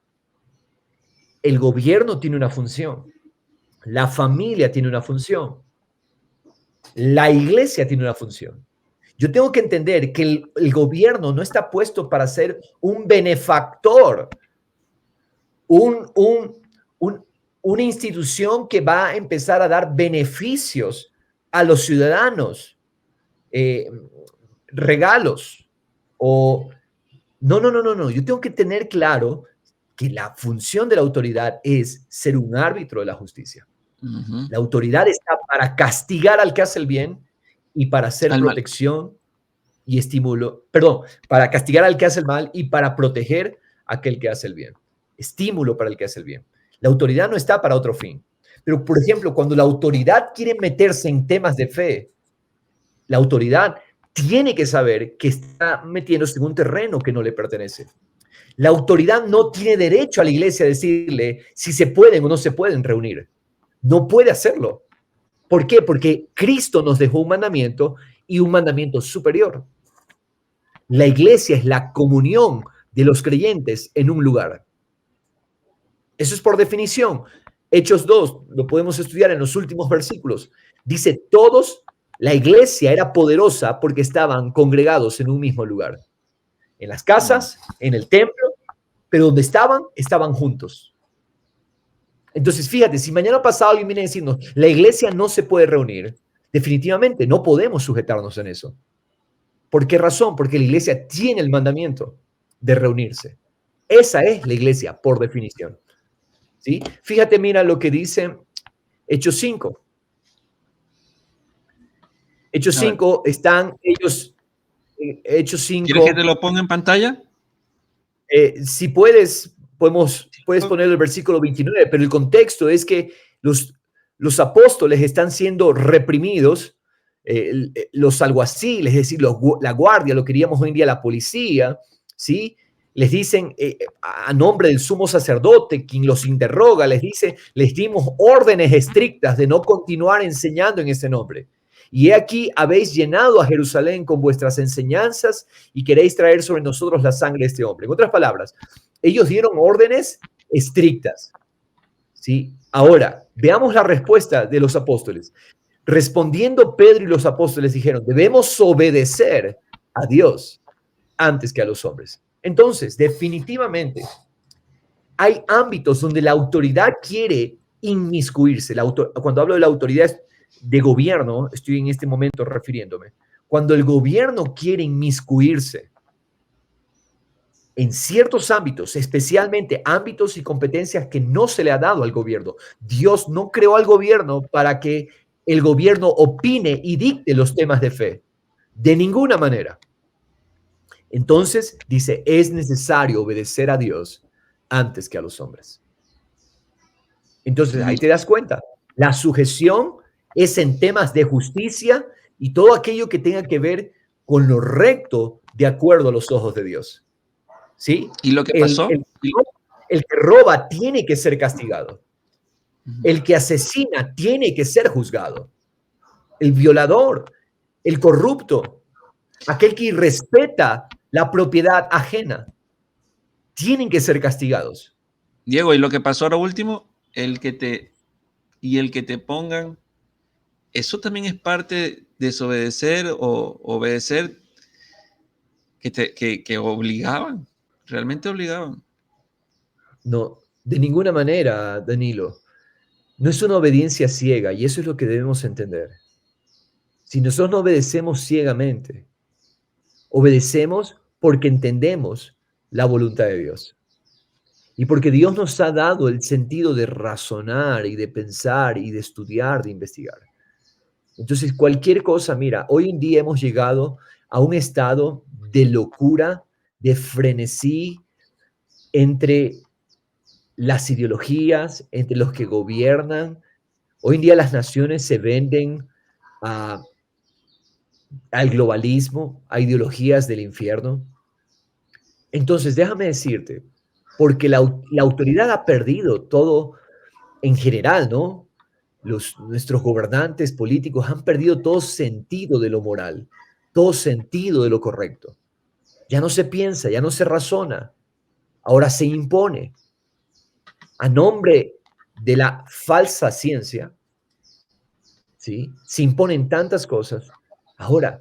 [SPEAKER 2] El gobierno tiene una función, la familia tiene una función, la iglesia tiene una función. Yo tengo que entender que el gobierno no está puesto para ser un benefactor, un, un, un, una institución que va a empezar a dar beneficios a los ciudadanos, eh, regalos o... No, no, no, no, no. Yo tengo que tener claro que la función de la autoridad es ser un árbitro de la justicia.
[SPEAKER 1] Ujú.
[SPEAKER 2] La autoridad está para castigar al que hace el bien y para hacer
[SPEAKER 1] Al mal.
[SPEAKER 2] protección y estímulo, perdón, para castigar al que hace el mal y para proteger a aquel que hace el bien. Estímulo para el que hace el bien. La autoridad no está para otro fin. Pero, por ejemplo, cuando la autoridad quiere meterse en temas de fe, la autoridad tiene que saber que está metiéndose en un terreno que no le pertenece. La autoridad no tiene derecho a la iglesia a decirle si se pueden o no se pueden reunir. No puede hacerlo. ¿Por qué? Porque Cristo nos dejó un mandamiento y un mandamiento superior. La iglesia es la comunión de los creyentes en un lugar. Eso es por definición. Hechos 2, lo podemos estudiar en los últimos versículos. Dice, todos, la iglesia era poderosa porque estaban congregados en un mismo lugar. En las casas, en el templo, pero donde estaban, estaban juntos. Entonces, fíjate, si mañana pasado alguien viene a decirnos, la iglesia no se puede reunir, definitivamente no podemos sujetarnos en eso. ¿Por qué razón? Porque la iglesia tiene el mandamiento de reunirse. Esa es la iglesia, por definición. ¿Sí? Fíjate, mira lo que dice Hechos 5. Hechos
[SPEAKER 1] A ver,
[SPEAKER 2] 5 están ellos, Hechos
[SPEAKER 1] ¿quieres que
[SPEAKER 2] 5,
[SPEAKER 1] te lo ponga en pantalla?
[SPEAKER 2] si puedes, puedes poner el versículo 29, pero el contexto es que los apóstoles están siendo reprimidos, los alguaciles, es decir, la guardia, lo que diríamos hoy en día la policía, ¿sí? Les dicen a nombre del sumo sacerdote, quien los interroga, les dice, les dimos órdenes estrictas de no continuar enseñando en ese nombre. Y he aquí, habéis llenado a Jerusalén con vuestras enseñanzas y queréis traer sobre nosotros la sangre de este hombre. En otras palabras, ellos dieron órdenes estrictas. ¿Sí? Ahora, veamos la respuesta de los apóstoles. Respondiendo Pedro y los apóstoles dijeron, debemos obedecer a Dios antes que a los hombres. Entonces, definitivamente, hay ámbitos donde la autoridad quiere inmiscuirse. Cuando hablo de la autoridad de gobierno, estoy en este momento refiriéndome. Cuando el gobierno quiere inmiscuirse en ciertos ámbitos, especialmente ámbitos y competencias que no se le ha dado al gobierno. Dios no creó al gobierno para que el gobierno opine y dicte los temas de fe. De ninguna manera. Entonces, dice, es necesario obedecer a Dios antes que a los hombres. Entonces, ahí te das cuenta. La sujeción es en temas de justicia y todo aquello que tenga que ver con lo recto de acuerdo a los ojos de Dios. ¿Sí?
[SPEAKER 1] ¿Y lo que pasó?
[SPEAKER 2] El que roba tiene que ser castigado. El que asesina tiene que ser juzgado. El violador, el corrupto, aquel que irrespeta la propiedad ajena, tienen que ser castigados.
[SPEAKER 1] Diego, ¿y lo que pasó ahora último? El que te pongan, eso también es parte de desobedecer o obedecer que obligaban, realmente obligaban.
[SPEAKER 2] No, de ninguna manera, Danilo. No es una obediencia ciega y eso es lo que debemos entender. Si nosotros no obedecemos ciegamente, obedecemos porque entendemos la voluntad de Dios. Y porque Dios nos ha dado el sentido de razonar y de pensar y de estudiar, de investigar. Entonces, cualquier cosa, mira, hoy en día hemos llegado a un estado de locura, de frenesí entre las ideologías, entre los que gobiernan. Hoy en día las naciones se venden al globalismo, a ideologías del infierno. Entonces, déjame decirte, porque la autoridad ha perdido todo en general, ¿no? Nuestros gobernantes políticos han perdido todo sentido de lo moral, todo sentido de lo correcto. Ya no se piensa, ya no se razona, ahora se impone. A nombre de la falsa ciencia, ¿sí? Se imponen tantas cosas. Ahora,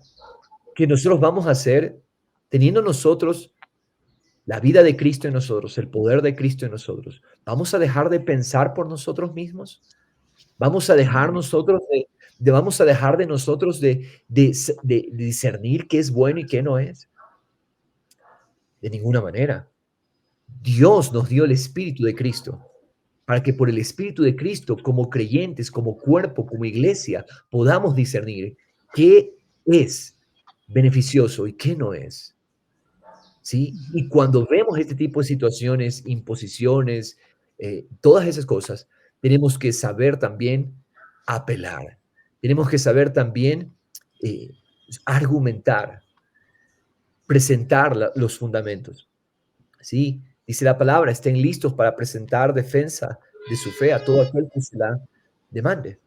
[SPEAKER 2] ¿qué nosotros vamos a hacer teniendo nosotros la vida de Cristo en nosotros, el poder de Cristo en nosotros? ¿Vamos a dejar de pensar por nosotros mismos? ¿Vamos a dejar nosotros vamos a dejar de nosotros de discernir qué es bueno y qué no es? De ninguna manera. Dios nos dio el Espíritu de Cristo para que por el Espíritu de Cristo, como creyentes, como cuerpo, como iglesia, podamos discernir qué es beneficioso y qué no es. ¿Sí? Y cuando vemos este tipo de situaciones, imposiciones, todas esas cosas, tenemos que saber también apelar. Tenemos que saber también eh, argumentar, presentar los fundamentos. ¿Sí? Dice la palabra, estén listos para presentar defensa de su fe a todo aquel que se la demande.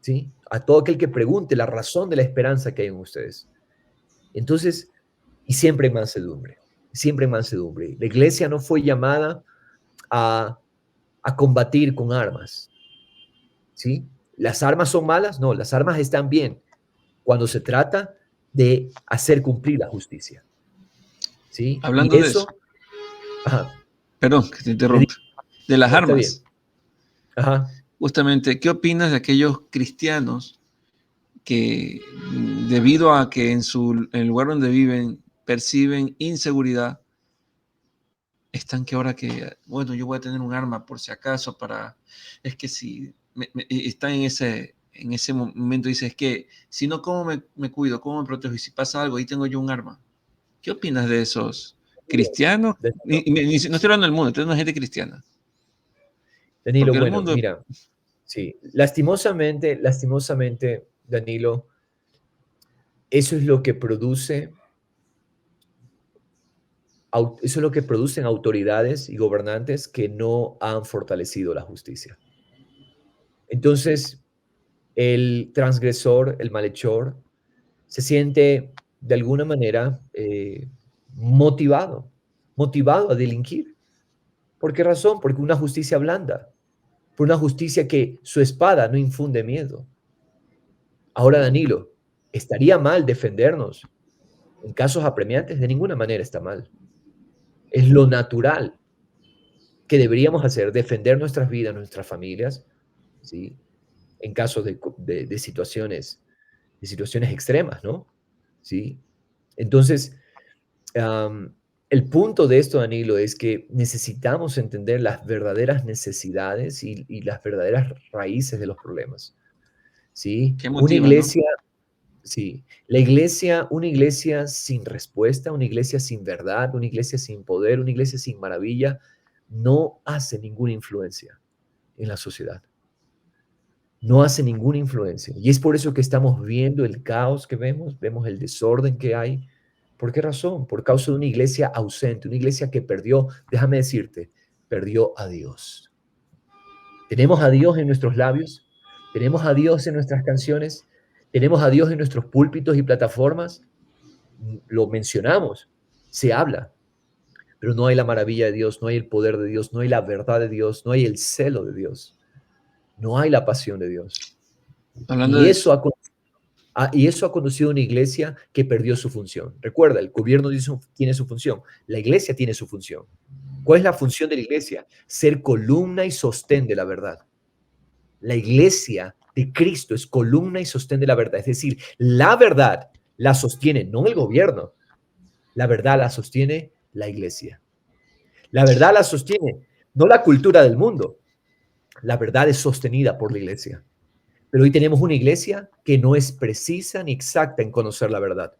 [SPEAKER 2] ¿Sí? A todo aquel que pregunte la razón de la esperanza que hay en ustedes. Entonces, y siempre en mansedumbre, siempre en mansedumbre. La iglesia no fue llamada a, a combatir con armas, ¿sí? ¿Las armas son malas? No, las armas están bien cuando se trata de hacer cumplir la justicia, ¿sí? Y
[SPEAKER 1] Hablando de eso,
[SPEAKER 2] eso, ajá,
[SPEAKER 1] perdón que te
[SPEAKER 2] le digo,
[SPEAKER 1] interrumpa, de las
[SPEAKER 2] no, está bien,
[SPEAKER 1] armas,
[SPEAKER 2] ajá,
[SPEAKER 1] justamente, ¿qué opinas de aquellos cristianos que debido a que en el lugar donde viven perciben inseguridad, están que ahora que, bueno, yo voy a tener un arma por si acaso para, es que si, están en ese momento, dice, es que si no, ¿cómo me cuido? ¿Cómo me protejo? Y si pasa algo, ahí tengo yo un arma. ¿Qué opinas de esos cristianos?
[SPEAKER 2] Danilo,
[SPEAKER 1] No estoy hablando del mundo, estoy hablando de gente cristiana.
[SPEAKER 2] Danilo,
[SPEAKER 1] Porque el
[SPEAKER 2] bueno,
[SPEAKER 1] mundo,
[SPEAKER 2] mira, sí, lastimosamente, Danilo, eso es lo que produce, eso es lo que producen autoridades y gobernantes que no han fortalecido la justicia. Entonces, el transgresor, el malhechor, se siente de alguna manera motivado a delinquir. ¿Por qué razón? Porque una justicia blanda, por una justicia que su espada no infunde miedo. Ahora, Danilo, ¿estaría mal defendernos en casos apremiantes? De ninguna manera está mal. Es lo natural que deberíamos hacer, defender nuestras vidas, nuestras familias, ¿sí? En casos de situaciones extremas, ¿no? ¿Sí? Entonces, el punto de esto, Danilo, es que necesitamos entender las verdaderas necesidades y las verdaderas raíces de los problemas, ¿sí?
[SPEAKER 1] ¿qué
[SPEAKER 2] Una
[SPEAKER 1] motiva, no?
[SPEAKER 2] iglesia, sí, la iglesia, una iglesia sin respuesta, una iglesia sin verdad, una iglesia sin poder, una iglesia sin maravilla, no hace ninguna influencia en la sociedad. No hace ninguna influencia. Y es por eso que estamos viendo el caos que vemos el desorden que hay. ¿Por qué razón? Por causa de una iglesia ausente, una iglesia que perdió, déjame decirte, perdió a Dios. Tenemos a Dios en nuestros labios, tenemos a Dios en nuestras canciones, tenemos a Dios en nuestros púlpitos y plataformas, lo mencionamos, se habla, pero no hay la maravilla de Dios, no hay el poder de Dios, no hay la verdad de Dios, no hay el celo de Dios, no hay la pasión de Dios.
[SPEAKER 1] Hablando
[SPEAKER 2] Y
[SPEAKER 1] de eso,
[SPEAKER 2] eso ha conducido a una iglesia que perdió su función. Recuerda, el gobierno tiene su función, la iglesia tiene su función. ¿Cuál es la función de la iglesia? Ser columna y sostén de la verdad. La iglesia de Cristo es columna y sostén de la verdad. Es decir, la verdad la sostiene no el gobierno, la verdad la sostiene la iglesia. La verdad la sostiene no la cultura del mundo, la verdad es sostenida por la iglesia. Pero hoy tenemos una iglesia que no es precisa ni exacta en conocer la verdad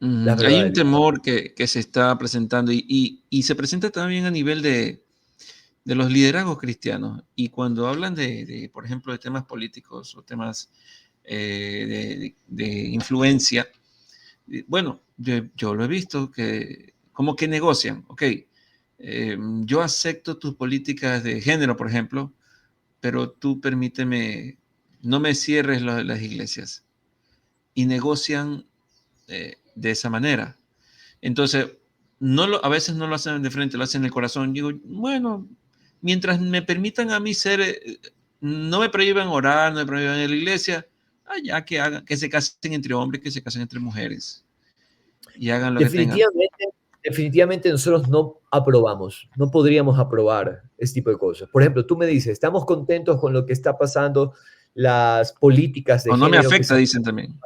[SPEAKER 1] hay
[SPEAKER 2] verdad de
[SPEAKER 1] un
[SPEAKER 2] Dios.
[SPEAKER 1] temor que se está presentando y se presenta también a nivel de los liderazgos cristianos. Y cuando hablan por ejemplo, de temas políticos o temas de influencia, bueno, yo lo he visto que como que negocian, ok, yo acepto tus políticas de género, por ejemplo, pero tú permíteme, no me cierres las iglesias. Y negocian de esa manera. Entonces, a veces no lo hacen de frente, lo hacen en el corazón. Digo, bueno, mientras me permitan a mí ser, no me prohíban orar, no me prohíban ir a la iglesia, ya que hagan, que se casen entre hombres, que se casen entre mujeres y hagan lo que tengan.
[SPEAKER 2] Definitivamente nosotros no aprobamos, no podríamos aprobar este tipo de cosas. Por ejemplo, tú me dices, estamos contentos con lo que está pasando, las políticas de
[SPEAKER 1] O no me
[SPEAKER 2] género que
[SPEAKER 1] afecta,
[SPEAKER 2] se...
[SPEAKER 1] dicen también.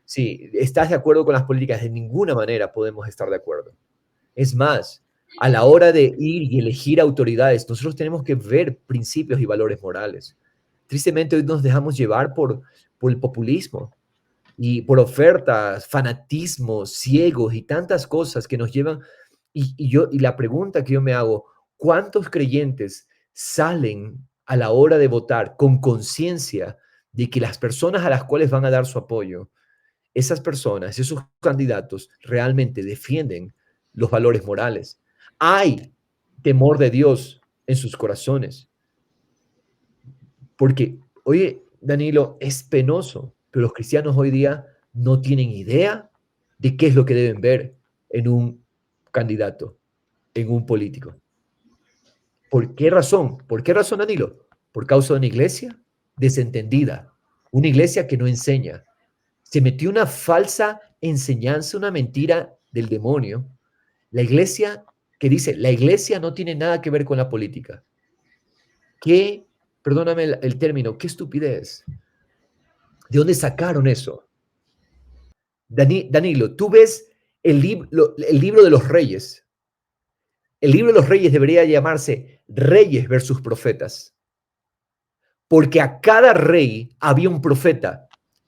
[SPEAKER 2] Sí, ¿estás de acuerdo con las políticas? De ninguna manera podemos estar de acuerdo. Es más, a la hora de ir y elegir autoridades, nosotros tenemos que ver principios y valores morales. Tristemente hoy nos dejamos llevar por el populismo y por ofertas, fanatismos, ciegos y tantas cosas que nos llevan. Y la pregunta que yo me hago, ¿cuántos creyentes salen a la hora de votar con conciencia de que las personas a las cuales van a dar su apoyo, esas personas, esos candidatos realmente defienden los valores morales? Hay temor de Dios en sus corazones, porque, oye, Danilo, es penoso, pero los cristianos hoy día no tienen idea de qué es lo que deben ver en un candidato, en un político. ¿Por qué razón? ¿Por qué razón, Danilo? Por causa de una iglesia desentendida, una iglesia que no enseña. Se metió una falsa enseñanza, una mentira del demonio. La iglesia que dice, la iglesia no tiene nada que ver con la política. ¿Qué, perdóname el término, qué estupidez? ¿De dónde sacaron eso? Danilo, tú ves el libro de los reyes. El libro de los reyes debería llamarse Reyes versus Profetas, porque a cada rey había un profeta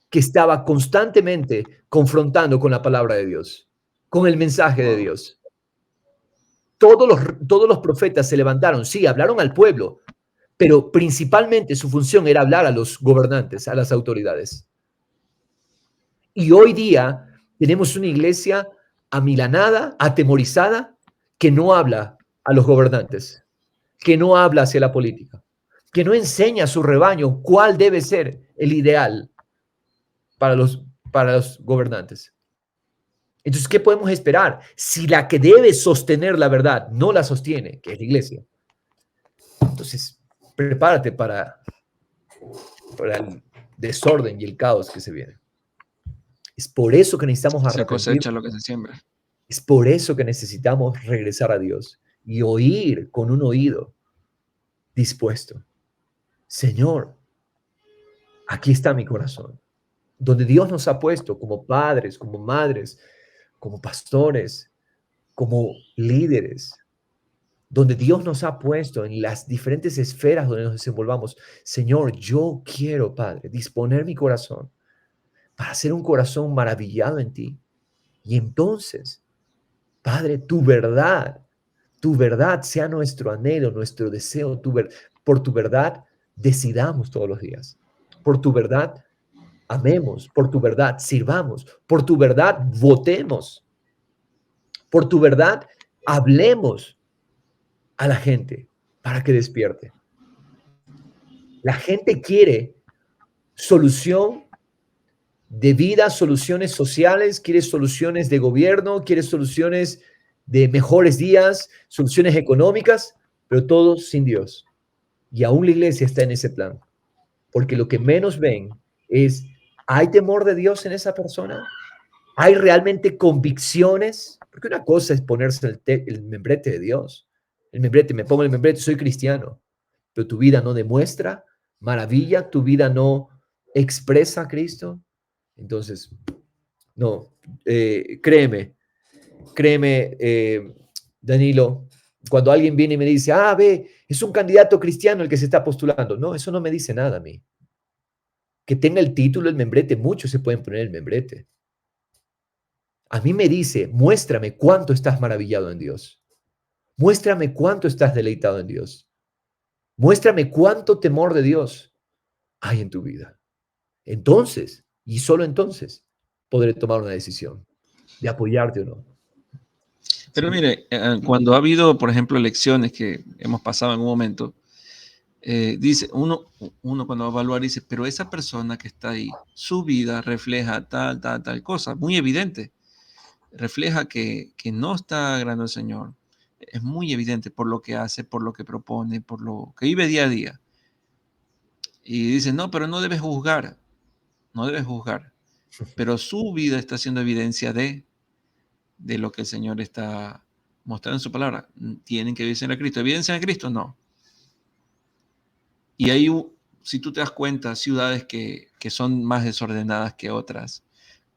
[SPEAKER 2] que estaba constantemente confrontando con la palabra de Dios, con el mensaje de Dios. Todos los profetas se levantaron, sí, hablaron al pueblo, pero principalmente su función era hablar a los gobernantes, a las autoridades. Y hoy día tenemos una iglesia amilanada, atemorizada, que no habla a los gobernantes, que no habla hacia la política, que no enseña a su rebaño cuál debe ser el ideal para los gobernantes. Entonces, ¿qué podemos esperar si la que debe sostener la verdad no la sostiene, que es la iglesia? Entonces, prepárate para el desorden y el caos que se viene. Es por eso que necesitamos
[SPEAKER 1] Se
[SPEAKER 2] arrepentir.
[SPEAKER 1] cosecha lo que se siembra.
[SPEAKER 2] Es por eso que necesitamos regresar a Dios y oír con un oído dispuesto. Señor, aquí está mi corazón. Donde Dios nos ha puesto como padres, como madres, como pastores, como líderes, donde Dios nos ha puesto en las diferentes esferas donde nos desenvolvamos. Señor, yo quiero, Padre, disponer mi corazón para ser un corazón maravillado en ti. Y entonces, Padre, tu verdad sea nuestro anhelo, nuestro deseo, por tu verdad decidamos todos los días. Por tu verdad amemos, por tu verdad sirvamos, por tu verdad votemos, por tu verdad hablemos a la gente para que despierte. La gente quiere solución de vida, soluciones sociales, quiere soluciones de gobierno, quiere soluciones de mejores días, soluciones económicas, pero todo sin Dios. Y aún la iglesia está en ese plan, porque lo que menos ven es, ¿hay temor de Dios en esa persona? ¿Hay realmente convicciones? Porque una cosa es ponerse el membrete de Dios. El membrete, me pongo el membrete, soy cristiano, pero tu vida no demuestra maravilla, tu vida no expresa a Cristo. Entonces, no, créeme, Danilo, cuando alguien viene y me dice, ve, es un candidato cristiano el que se está postulando. No, eso no me dice nada a mí. Que tenga el título, el membrete, muchos se pueden poner el membrete. A mí me dice, muéstrame cuánto estás maravillado en Dios. Muéstrame cuánto estás deleitado en Dios. Muéstrame cuánto temor de Dios hay en tu vida. Entonces, y solo entonces, podré tomar una decisión de apoyarte o no.
[SPEAKER 1] Pero mire, cuando ha habido, por ejemplo, elecciones que hemos pasado en un momento, dice, uno cuando va a evaluar dice, pero esa persona que está ahí, su vida refleja tal cosa, muy evidente. Refleja que no está agradando al Señor. Es muy evidente por lo que hace, por lo que propone, por lo que vive día a día. Y dice, no, pero no debes juzgar, no debes juzgar. Pero su vida está siendo evidencia de lo que el Señor está mostrando en su palabra. Tienen que vivir en Cristo. ¿Evidencia en Cristo? No. Y hay, si tú te das cuenta, ciudades que son más desordenadas que otras,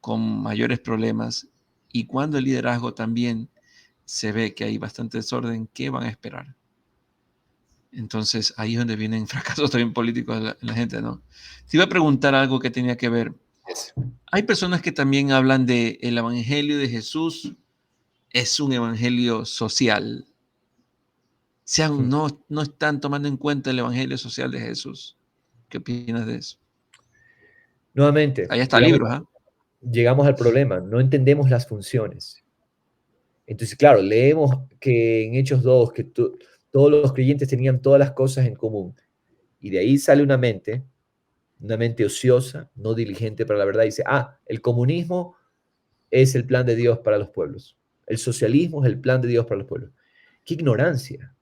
[SPEAKER 1] con mayores problemas, y cuando el liderazgo también se ve que hay bastante desorden, ¿qué van a esperar? Entonces, ahí es donde vienen fracasos también políticos en la gente, ¿no? Te iba a preguntar algo que tenía que ver.
[SPEAKER 2] Es-
[SPEAKER 1] Hay personas que también hablan de el evangelio de Jesús es un evangelio social.
[SPEAKER 2] Hmm.
[SPEAKER 1] No están tomando en cuenta el evangelio social de Jesús. ¿Qué opinas de eso?
[SPEAKER 2] Nuevamente,
[SPEAKER 1] Ahí está libros, ¿ah?
[SPEAKER 2] llegamos al problema, no entendemos las funciones. Entonces, claro, leemos que en Hechos 2 que todos los creyentes tenían todas las cosas en común. Y de ahí sale una mente ociosa, no diligente para la verdad. Y dice, el comunismo es el plan de Dios para los pueblos. El socialismo es el plan de Dios para los pueblos. Qué ignorancia.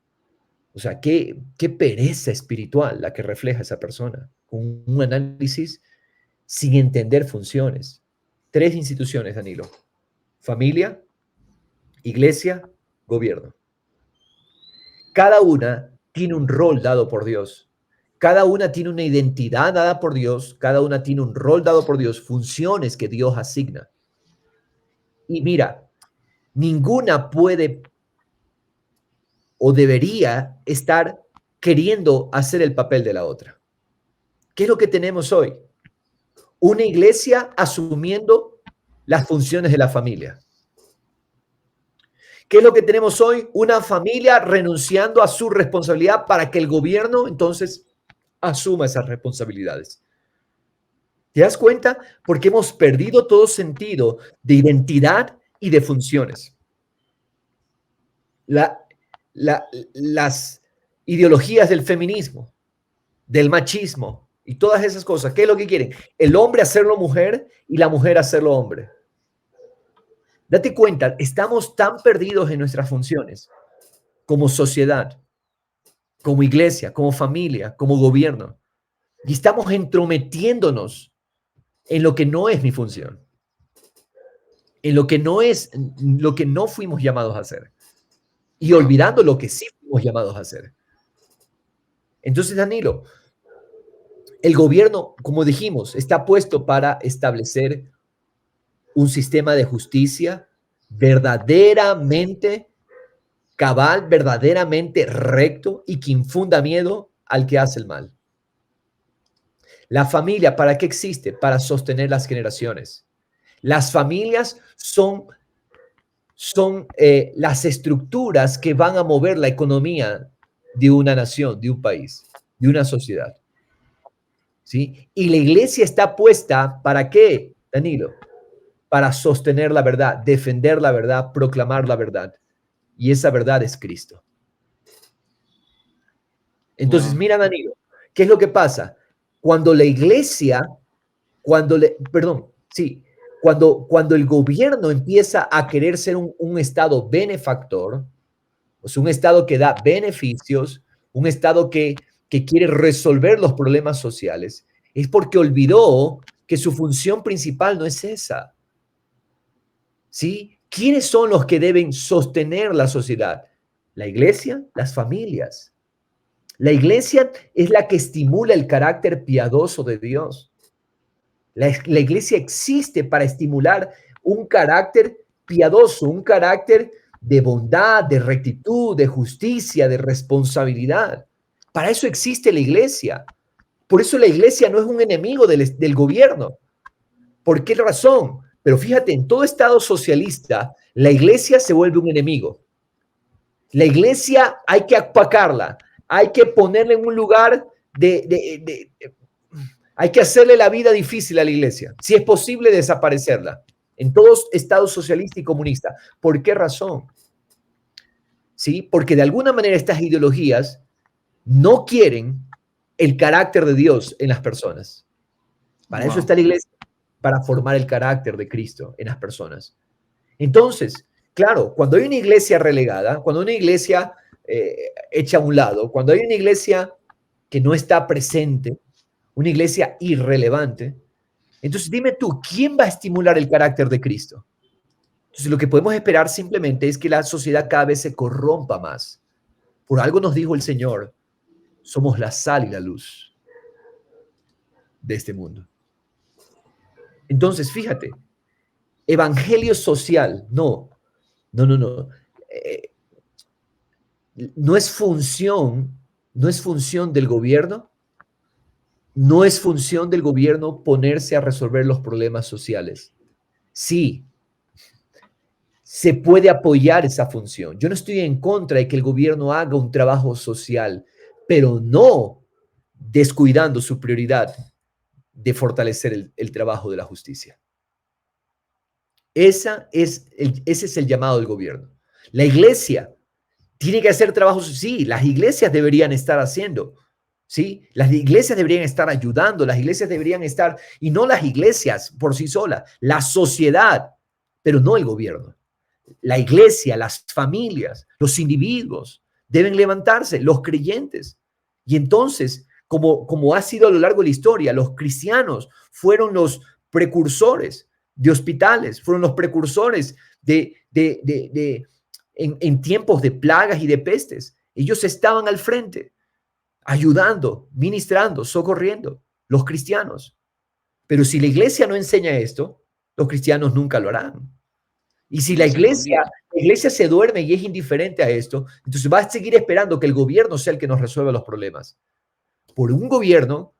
[SPEAKER 2] O sea, qué pereza espiritual la que refleja esa persona, con un análisis sin entender funciones. 3 instituciones, Danilo. Familia, iglesia, gobierno. Cada una tiene un rol dado por Dios. Cada una tiene una identidad dada por Dios. Cada una tiene un rol dado por Dios, funciones que Dios asigna. Y mira, ninguna puede o debería estar queriendo hacer el papel de la otra. ¿Qué es lo que tenemos hoy? Una iglesia asumiendo las funciones de la familia. ¿Qué es lo que tenemos hoy? Una familia renunciando a su responsabilidad para que el gobierno entonces asuma esas responsabilidades. ¿Te das cuenta? Porque hemos perdido todo sentido de identidad y de funciones. La, las ideologías del feminismo, del machismo y todas esas cosas, ¿qué es lo que quieren? El hombre hacerlo mujer y la mujer hacerlo hombre. Date cuenta, estamos tan perdidos en nuestras funciones como sociedad, como iglesia, como familia, como gobierno, y estamos entrometiéndonos en lo que no es mi función, en lo que no es, lo que no fuimos llamados a hacer, y olvidando lo que sí fuimos llamados a hacer. Entonces, Danilo, el gobierno, como dijimos, está puesto para establecer un sistema de justicia verdaderamente cabal, verdaderamente recto y que infunda miedo al que hace el mal. La familia, ¿para qué existe? Para sostener las generaciones. Las familias son las estructuras que van a mover la economía de una nación, de un país, de una sociedad. ¿Sí? Y la iglesia está puesta, ¿para qué, Danilo? Para sostener la verdad, defender la verdad, proclamar la verdad. Y esa verdad es Cristo. Entonces,
[SPEAKER 1] Wow.
[SPEAKER 2] mira, Danilo, ¿qué es lo que pasa? Cuando la iglesia, perdón, sí, cuando el gobierno empieza a querer ser un estado benefactor, o sea, un estado que da beneficios, un estado que quiere resolver los problemas sociales, es porque olvidó que su función principal no es esa. ¿Sí? ¿Quiénes son los que deben sostener la sociedad? La iglesia, las familias. La iglesia es la que estimula el carácter piadoso de Dios. La iglesia existe para estimular un carácter piadoso, un carácter de bondad, de rectitud, de justicia, de responsabilidad. Para eso existe la iglesia. Por eso la iglesia no es un enemigo del gobierno. ¿Por qué razón? Pero fíjate, en todo estado socialista, la iglesia se vuelve un enemigo. La iglesia hay que apacarla, hay que ponerla en un lugar hay que hacerle la vida difícil a la iglesia. Si es posible, desaparecerla. En todos estados socialista y comunista. ¿Por qué razón? ¿Sí? Porque de alguna manera estas ideologías no quieren el carácter de Dios en las personas. Para eso
[SPEAKER 1] Wow.
[SPEAKER 2] está la iglesia, para formar el carácter de Cristo en las personas. Entonces, claro, cuando hay una iglesia relegada, cuando hay una iglesia hecha a un lado, cuando hay una iglesia que no está presente, una iglesia irrelevante, entonces dime tú, ¿quién va a estimular el carácter de Cristo? Entonces lo que podemos esperar simplemente es que la sociedad cada vez se corrompa más. Por algo nos dijo el Señor, somos la sal y la luz de este mundo. Entonces, fíjate, evangelio social, no. no es función, no es función del gobierno, no es función del gobierno ponerse a resolver los problemas sociales. Sí, se puede apoyar esa función. Yo no estoy en contra de que el gobierno haga un trabajo social, pero no descuidando su prioridad de fortalecer el trabajo de la justicia. Ese es el llamado del gobierno. La iglesia tiene que hacer trabajos, sí, las iglesias deberían estar haciendo, ¿sí? Las iglesias deberían estar ayudando, las iglesias deberían estar, y no las iglesias por sí solas, la sociedad, pero no el gobierno. La iglesia, las familias, los individuos deben levantarse, los creyentes. Y entonces, como ha sido a lo largo de la historia, los cristianos fueron los precursores de hospitales, fueron los precursores en tiempos de plagas y de pestes. Ellos estaban al frente, ayudando, ministrando, socorriendo, los cristianos. Pero si la iglesia no enseña esto, los cristianos nunca lo harán. Y si
[SPEAKER 1] No se le olvida.
[SPEAKER 2] la iglesia se duerme y es indiferente a esto, entonces va a seguir esperando que el gobierno sea el que nos resuelva los problemas. Por un gobierno,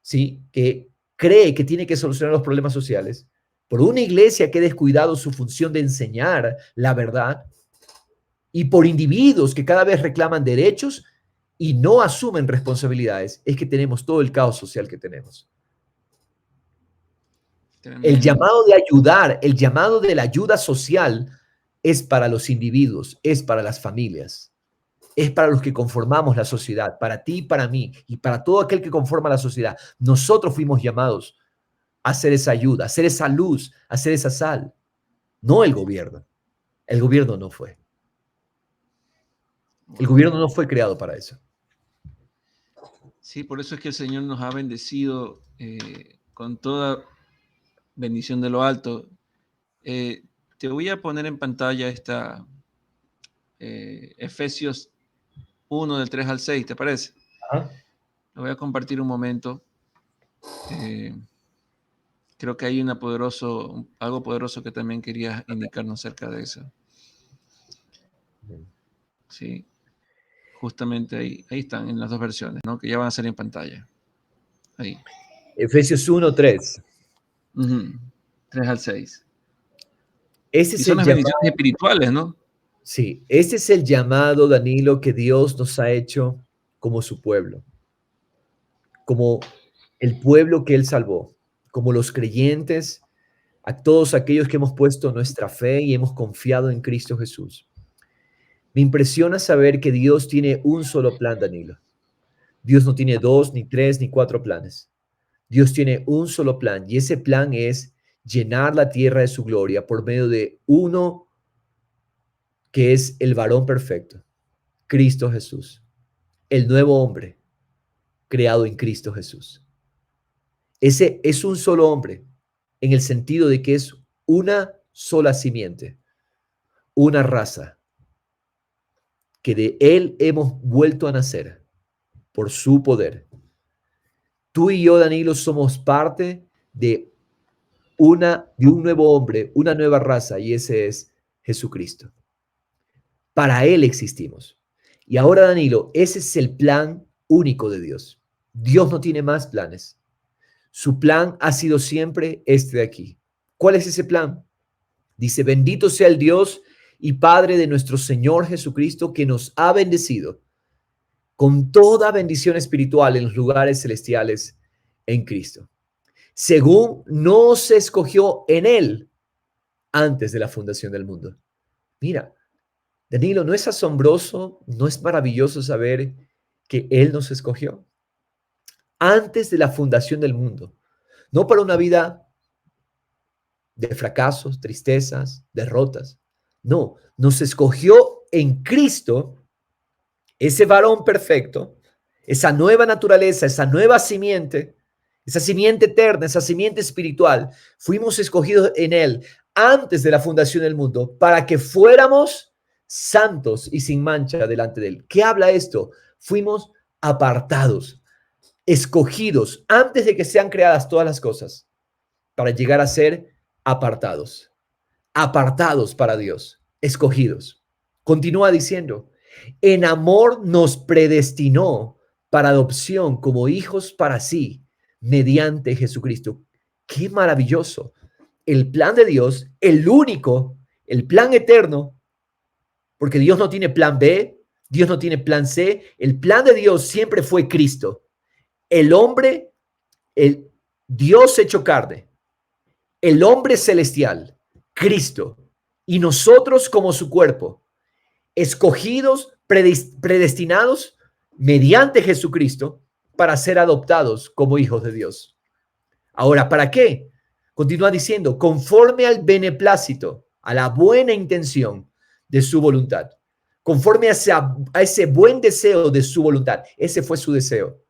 [SPEAKER 2] ¿sí?, que cree que tiene que solucionar los problemas sociales, por una iglesia que ha descuidado su función de enseñar la verdad, y por individuos que cada vez reclaman derechos y no asumen responsabilidades, es que tenemos todo el caos social que tenemos. El
[SPEAKER 1] Tremendo.
[SPEAKER 2] llamado de ayudar, el llamado de la ayuda social es para los individuos, es para las familias, es para los que conformamos la sociedad, para ti y para mí, y para todo aquel que conforma la sociedad. Nosotros fuimos llamados a hacer esa ayuda, a hacer esa luz, a hacer esa sal, no el gobierno. El gobierno no fue. El
[SPEAKER 1] Wow.
[SPEAKER 2] gobierno no fue creado para eso.
[SPEAKER 1] Sí, por eso es que el Señor nos ha bendecido con toda bendición de lo alto. Te voy a poner en pantalla esta Efesios 1 del 3 al 6, ¿te parece?
[SPEAKER 2] Ajá.
[SPEAKER 1] Lo voy a compartir un momento. Creo que hay algo poderoso que también querías indicarnos acerca de eso. Sí, justamente ahí están en las dos versiones, ¿no? Que ya van a salir en pantalla. Ahí.
[SPEAKER 2] Efesios 1:3.
[SPEAKER 1] 3 al 6.
[SPEAKER 2] Ese
[SPEAKER 1] Y
[SPEAKER 2] es
[SPEAKER 1] son
[SPEAKER 2] el
[SPEAKER 1] las
[SPEAKER 2] llamado,
[SPEAKER 1] bendiciones espirituales, ¿no?
[SPEAKER 2] sí, ese es el llamado, Danilo, que Dios nos ha hecho como su pueblo, como el pueblo que Él salvó, como los creyentes, a todos aquellos que hemos puesto nuestra fe y hemos confiado en Cristo Jesús. Me impresiona saber que Dios tiene un solo plan, Danilo. Dios no tiene 2, ni 3, ni 4 planes. Dios tiene un solo plan y ese plan es llenar la tierra de su gloria por medio de uno que es el varón perfecto, Cristo Jesús, el nuevo hombre creado en Cristo Jesús. Ese es un solo hombre en el sentido de que es una sola simiente, una raza, que de él hemos vuelto a nacer por su poder. Tú y yo, Danilo, somos parte de un nuevo hombre, una nueva raza, y ese es Jesucristo. Para Él existimos. Y ahora, Danilo, ese es el plan único de Dios. Dios no tiene más planes. Su plan ha sido siempre este de aquí. ¿Cuál es ese plan? Dice, bendito sea el Dios y Padre de nuestro Señor Jesucristo, que nos ha bendecido con toda bendición espiritual en los lugares celestiales en Cristo, según nos escogió en Él antes de la fundación del mundo. Mira, Danilo, ¿no es asombroso, no es maravilloso saber que Él nos escogió antes de la fundación del mundo? No para una vida de fracasos, tristezas, derrotas. No, nos escogió en Cristo, ese varón perfecto, esa nueva naturaleza, esa nueva simiente, esa simiente eterna, esa simiente espiritual. Fuimos escogidos en Él antes de la fundación del mundo para que fuéramos santos y sin mancha delante de Él. ¿Qué habla esto? Fuimos apartados, escogidos antes de que sean creadas todas las cosas para llegar a ser apartados, apartados para Dios, escogidos. Continúa diciendo, En amor nos predestinó para adopción como hijos para sí, mediante Jesucristo. ¡Qué maravilloso! El plan de Dios, el único, el plan eterno, porque Dios no tiene plan B, Dios no tiene plan C, el plan de Dios siempre fue Cristo. El hombre, el Dios hecho carne, el hombre celestial, Cristo, y nosotros como su cuerpo, escogidos, predestinados mediante Jesucristo para ser adoptados como hijos de Dios. Ahora, ¿para qué? Continúa diciendo, conforme al beneplácito, a la buena intención de su voluntad, conforme a ese buen deseo de su voluntad. Ese fue su deseo.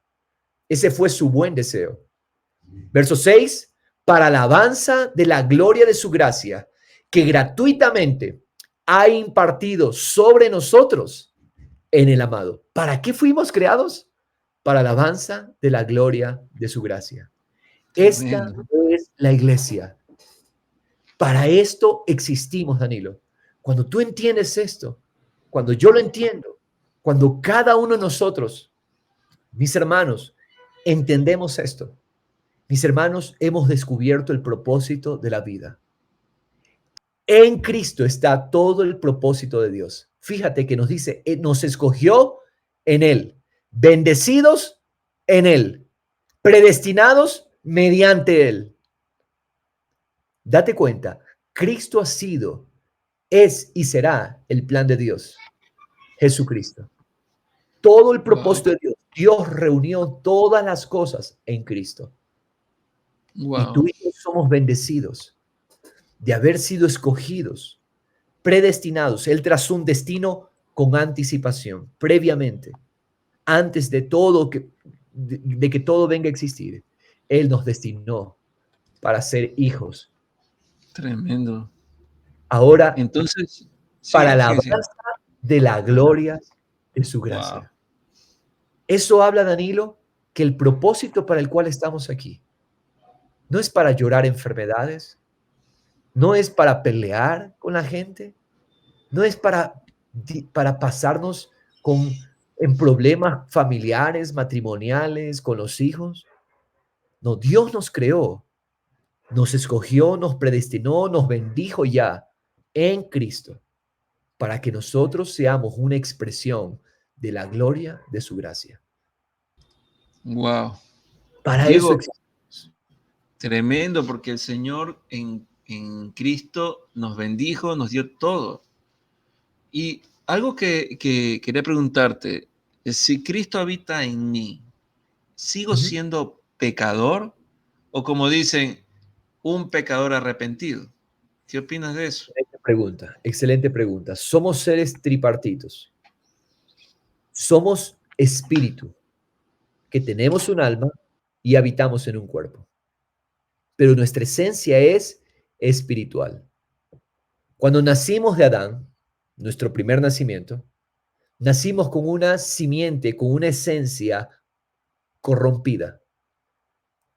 [SPEAKER 2] Ese fue su buen deseo. Verso 6, para alabanza de la gloria de su gracia, que gratuitamente ha impartido sobre nosotros en el amado. ¿Para qué fuimos creados? Para alabanza de la gloria de su gracia. Esta
[SPEAKER 1] Tremendo.
[SPEAKER 2] es la iglesia. Para esto existimos, Danilo. Cuando tú entiendes esto, cuando yo lo entiendo, cuando cada uno de nosotros, mis hermanos, entendemos esto, mis hermanos, hemos descubierto el propósito de la vida. En Cristo está todo el propósito de Dios. Fíjate que nos dice, nos escogió en Él, bendecidos en Él, predestinados mediante Él. Date cuenta, Cristo ha sido, es y será el plan de Dios, Jesucristo. Todo el
[SPEAKER 1] Wow.
[SPEAKER 2] propósito de Dios. Dios reunió todas las cosas en Cristo. Y tú
[SPEAKER 1] Wow.
[SPEAKER 2] y yo somos bendecidos de haber sido escogidos, predestinados. Él trazó un destino con anticipación, previamente, antes de todo de que todo venga a existir. Él nos destinó para ser hijos.
[SPEAKER 1] Tremendo.
[SPEAKER 2] Ahora,
[SPEAKER 1] Entonces,
[SPEAKER 2] para
[SPEAKER 1] sigue,
[SPEAKER 2] la
[SPEAKER 1] sigue, sigue.
[SPEAKER 2] alabanza de la gloria de su
[SPEAKER 1] Wow.
[SPEAKER 2] gracia. Eso habla, Danilo, que el propósito para el cual estamos aquí no es para llorar enfermedades, no es para pelear con la gente, no es para pasarnos en problemas familiares, matrimoniales, con los hijos. No, Dios nos creó, nos escogió, nos predestinó, nos bendijo ya en Cristo para que nosotros seamos una expresión de la gloria de su gracia.
[SPEAKER 1] Wow.
[SPEAKER 2] Para eso
[SPEAKER 1] Diego,
[SPEAKER 2] existimos.
[SPEAKER 1] tremendo, porque el Señor en Cristo nos bendijo, nos dio todo. Y algo que quería preguntarte, es si Cristo habita en mí, ¿sigo
[SPEAKER 2] Ujú.
[SPEAKER 1] siendo pecador? O como dicen, un pecador arrepentido. ¿Qué opinas de eso?
[SPEAKER 2] Excelente pregunta, excelente pregunta. Somos seres tripartitos. Somos espíritu, que tenemos un alma y habitamos en un cuerpo. Pero nuestra esencia es espiritual. Cuando nacimos de Adán, nuestro primer nacimiento, nacimos con una simiente, con una esencia corrompida.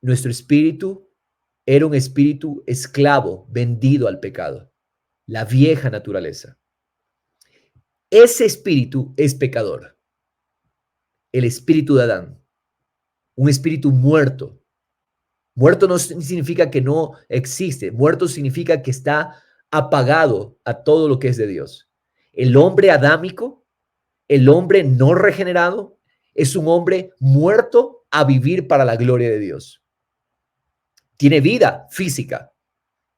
[SPEAKER 2] Nuestro espíritu era un espíritu esclavo, vendido al pecado, la vieja naturaleza. Ese espíritu es pecador, el espíritu de Adán, un espíritu muerto. Muerto no significa que no existe, muerto significa que está apagado a todo lo que es de Dios. El hombre adámico, el hombre no regenerado, es un hombre muerto a vivir para la gloria de Dios. Tiene vida física,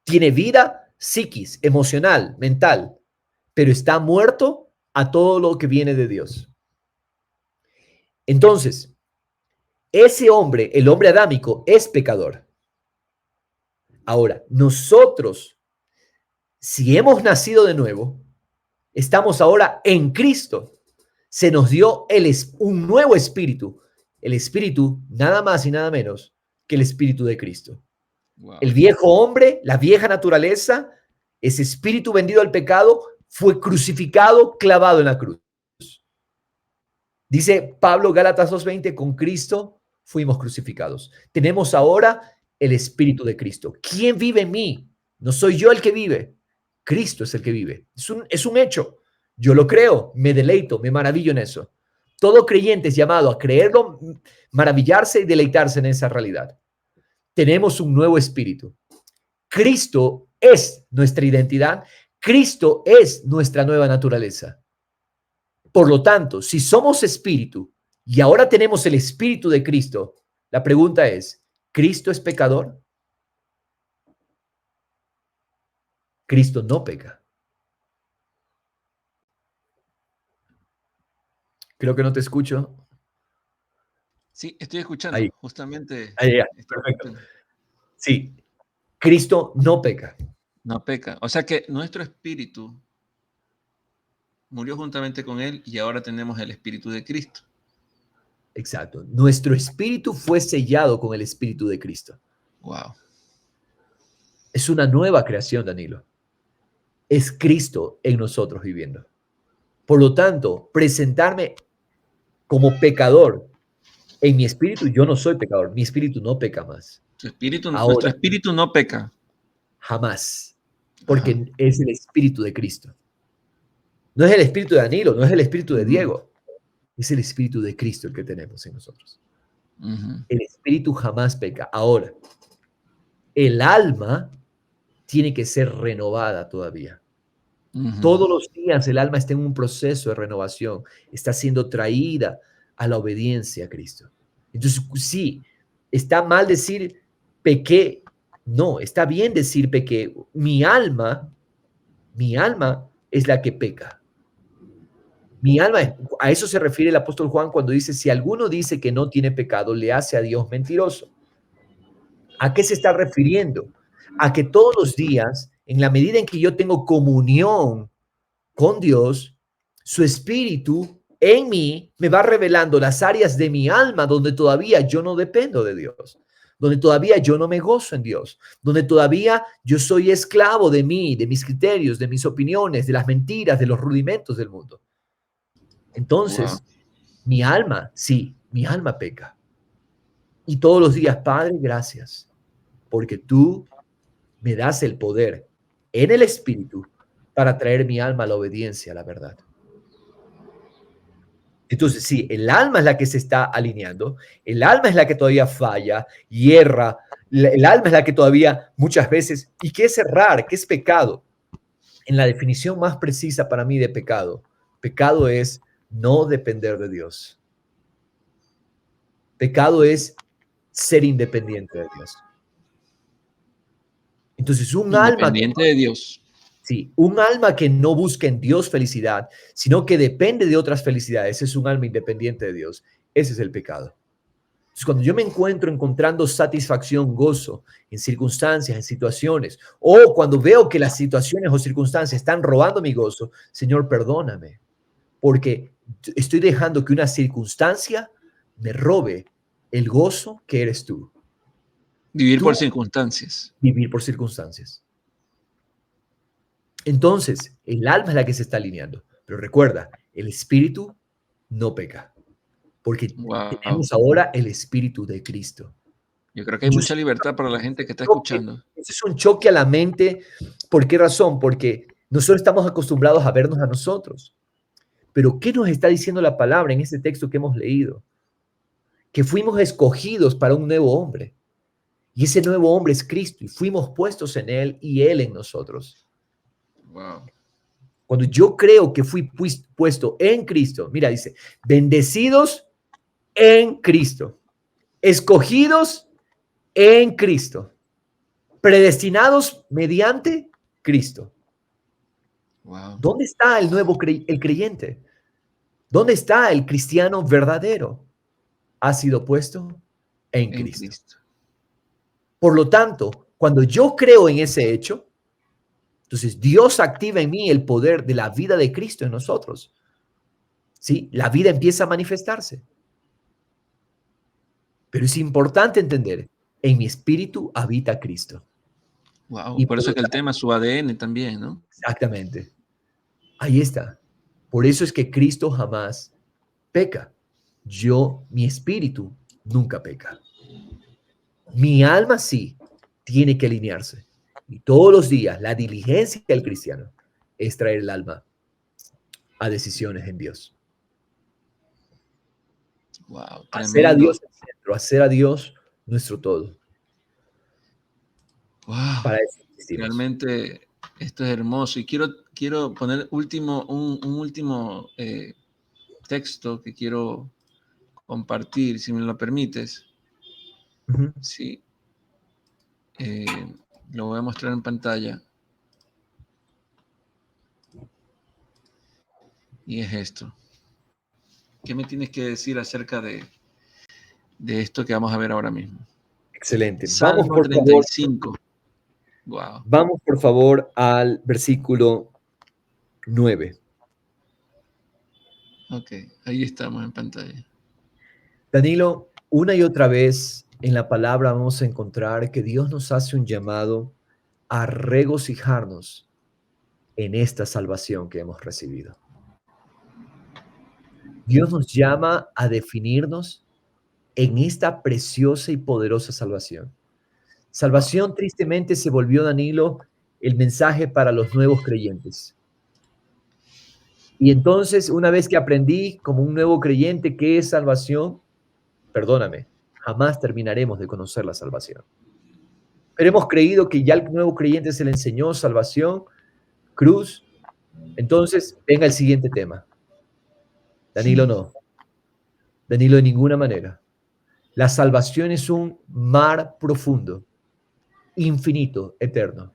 [SPEAKER 2] tiene vida psiquis, emocional, mental, pero está muerto a todo lo que viene de Dios. Entonces, ese hombre, el hombre adámico, es pecador. Ahora, nosotros, si hemos nacido de nuevo, estamos ahora en Cristo. Se nos dio un nuevo espíritu. El espíritu, nada más y nada menos que el espíritu de Cristo. El
[SPEAKER 1] Wow.
[SPEAKER 2] viejo hombre, la vieja naturaleza, ese espíritu vendido al pecado, fue crucificado, clavado en la cruz. Dice Pablo, Gálatas 2:20, con Cristo fuimos crucificados. Tenemos ahora el Espíritu de Cristo. ¿Quién vive en mí? No soy yo el que vive. Cristo es el que vive. Es un hecho. Yo lo creo, me deleito, me maravillo en eso. Todo creyente es llamado a creerlo, maravillarse y deleitarse en esa realidad. Tenemos un nuevo espíritu. Cristo es nuestra identidad. Cristo es nuestra nueva naturaleza. Por lo tanto, si somos espíritu y ahora tenemos el espíritu de Cristo, la pregunta es, ¿Cristo es pecador? Cristo no peca. Creo que no te escucho.
[SPEAKER 1] Sí, estoy escuchando,
[SPEAKER 2] Ahí,
[SPEAKER 1] justamente.
[SPEAKER 2] ahí,
[SPEAKER 1] Estoy
[SPEAKER 2] perfecto.
[SPEAKER 1] escuchando.
[SPEAKER 2] Sí, Cristo no peca.
[SPEAKER 1] No peca. O sea que nuestro espíritu murió juntamente con él y ahora tenemos el espíritu de Cristo.
[SPEAKER 2] Exacto. Nuestro espíritu fue sellado con el espíritu de Cristo.
[SPEAKER 1] Wow.
[SPEAKER 2] Es una nueva creación, Danilo. Es Cristo en nosotros viviendo. Por lo tanto, presentarme como pecador en mi espíritu, yo no soy pecador. Mi espíritu no peca más.
[SPEAKER 1] Nuestro
[SPEAKER 2] Ahora,
[SPEAKER 1] espíritu no peca.
[SPEAKER 2] jamás.
[SPEAKER 1] Ajá.
[SPEAKER 2] Porque es el espíritu de Cristo. No es el espíritu de Danilo, no es el espíritu de
[SPEAKER 1] Ujú,
[SPEAKER 2] Diego. Es el espíritu de Cristo el que tenemos en nosotros.
[SPEAKER 1] ujú.
[SPEAKER 2] El espíritu jamás peca. Ahora, el alma tiene que ser renovada todavía.
[SPEAKER 1] Ujú.
[SPEAKER 2] Todos los días el alma está en un proceso de renovación, está siendo traída a la obediencia a Cristo. Entonces, sí, está mal decir pequé, no, está bien decir pequé. Mi alma es la que peca. Mi alma, a eso se refiere el apóstol Juan cuando dice, si alguno dice que no tiene pecado, le hace a Dios mentiroso. ¿A qué se está refiriendo? A que todos los días, en la medida en que yo tengo comunión con Dios, su espíritu en mí me va revelando las áreas de mi alma donde todavía yo no dependo de Dios, donde todavía yo no me gozo en Dios, donde todavía yo soy esclavo de mí, de mis criterios, de mis opiniones, de las mentiras, de los rudimentos del mundo.
[SPEAKER 1] Wow.
[SPEAKER 2] Entonces, mi alma, sí, mi alma peca. Y todos los días, Padre, gracias, porque tú me das el poder en el espíritu para traer mi alma a la obediencia a la verdad. Entonces, sí, el alma es la que se está alineando, el alma es la que todavía falla, hierra, el alma es la que todavía muchas veces, ¿y qué es errar? ¿Qué es pecado? En la definición más precisa para mí de pecado, pecado es no depender de Dios. Pecado es ser independiente de Dios. Entonces,
[SPEAKER 1] Independiente de Dios.
[SPEAKER 2] sí, un alma que no busca en Dios felicidad, sino que depende de otras felicidades, es un alma independiente de Dios. Ese es el pecado. Entonces, cuando yo me encuentro encontrando satisfacción, gozo en circunstancias, en situaciones, o cuando veo que las situaciones o circunstancias están robando mi gozo, Señor, perdóname, porque estoy dejando que una circunstancia me robe el gozo que eres tú.
[SPEAKER 1] Vivir por
[SPEAKER 2] Tú
[SPEAKER 1] circunstancias.
[SPEAKER 2] vivir por circunstancias. Entonces, el alma es la que se está alineando. Pero recuerda, el espíritu no peca, porque
[SPEAKER 1] Wow.
[SPEAKER 2] tenemos ahora el espíritu de Cristo.
[SPEAKER 1] Yo creo que hay
[SPEAKER 2] Yo
[SPEAKER 1] mucha
[SPEAKER 2] sé
[SPEAKER 1] libertad para la gente que está
[SPEAKER 2] choque,
[SPEAKER 1] escuchando.
[SPEAKER 2] ese es un choque a la mente. ¿Por qué razón? Porque nosotros estamos acostumbrados a vernos a nosotros. Pero ¿qué nos está diciendo la palabra en este texto que hemos leído? Que fuimos escogidos para un nuevo hombre. Y ese nuevo hombre es Cristo y fuimos puestos en él y él en nosotros.
[SPEAKER 1] Wow.
[SPEAKER 2] Cuando yo creo que fui puesto en Cristo, mira, dice, bendecidos en Cristo, escogidos en Cristo, predestinados mediante Cristo.
[SPEAKER 1] Wow.
[SPEAKER 2] ¿Dónde está el nuevo el creyente? ¿Dónde está el cristiano verdadero? Ha sido puesto en
[SPEAKER 1] En
[SPEAKER 2] Cristo.
[SPEAKER 1] Cristo.
[SPEAKER 2] Por lo tanto, cuando yo creo en ese hecho, entonces Dios activa en mí el poder de la vida de Cristo en nosotros. ¿Sí? La vida empieza a manifestarse. Pero es importante entender, en mi espíritu habita Cristo.
[SPEAKER 1] Wow.
[SPEAKER 2] Y
[SPEAKER 1] Por
[SPEAKER 2] por
[SPEAKER 1] eso
[SPEAKER 2] lo
[SPEAKER 1] es que el
[SPEAKER 2] tanto,
[SPEAKER 1] tema es su ADN también, ¿no?
[SPEAKER 2] exactamente, ahí está. Por eso es que Cristo jamás peca. Mi espíritu nunca peca. Mi alma sí tiene que alinearse. Y todos los días la diligencia del cristiano es traer el alma a decisiones en Dios.
[SPEAKER 1] Wow,
[SPEAKER 2] Hacer a
[SPEAKER 1] tremendo.
[SPEAKER 2] Dios el centro, hacer a Dios nuestro todo.
[SPEAKER 1] Wow,
[SPEAKER 2] Para eso existimos.
[SPEAKER 1] realmente esto es hermoso. Y quiero poner un último texto que quiero compartir, si me lo permites.
[SPEAKER 2] Ujú.
[SPEAKER 1] Sí, lo voy a mostrar en pantalla. Y es esto. ¿Qué me tienes que decir acerca de esto que vamos a ver ahora mismo?
[SPEAKER 2] Excelente.
[SPEAKER 1] Salmo 35. Wow.
[SPEAKER 2] Vamos por favor al versículo 9.
[SPEAKER 1] Ok, ahí estamos en pantalla.
[SPEAKER 2] Danilo, una y otra vez en la palabra vamos a encontrar que Dios nos hace un llamado a regocijarnos en esta salvación que hemos recibido. Dios nos llama a definirnos en esta preciosa y poderosa salvación. Salvación tristemente se volvió, Danilo, el mensaje para los nuevos creyentes. Y entonces, una vez que aprendí como un nuevo creyente qué es salvación, perdóname, jamás terminaremos de conocer la salvación. Pero hemos creído que ya al nuevo creyente se le enseñó salvación, cruz. Entonces, venga el siguiente tema. Danilo, no. Danilo, de ninguna manera. La salvación es un mar profundo, infinito, eterno,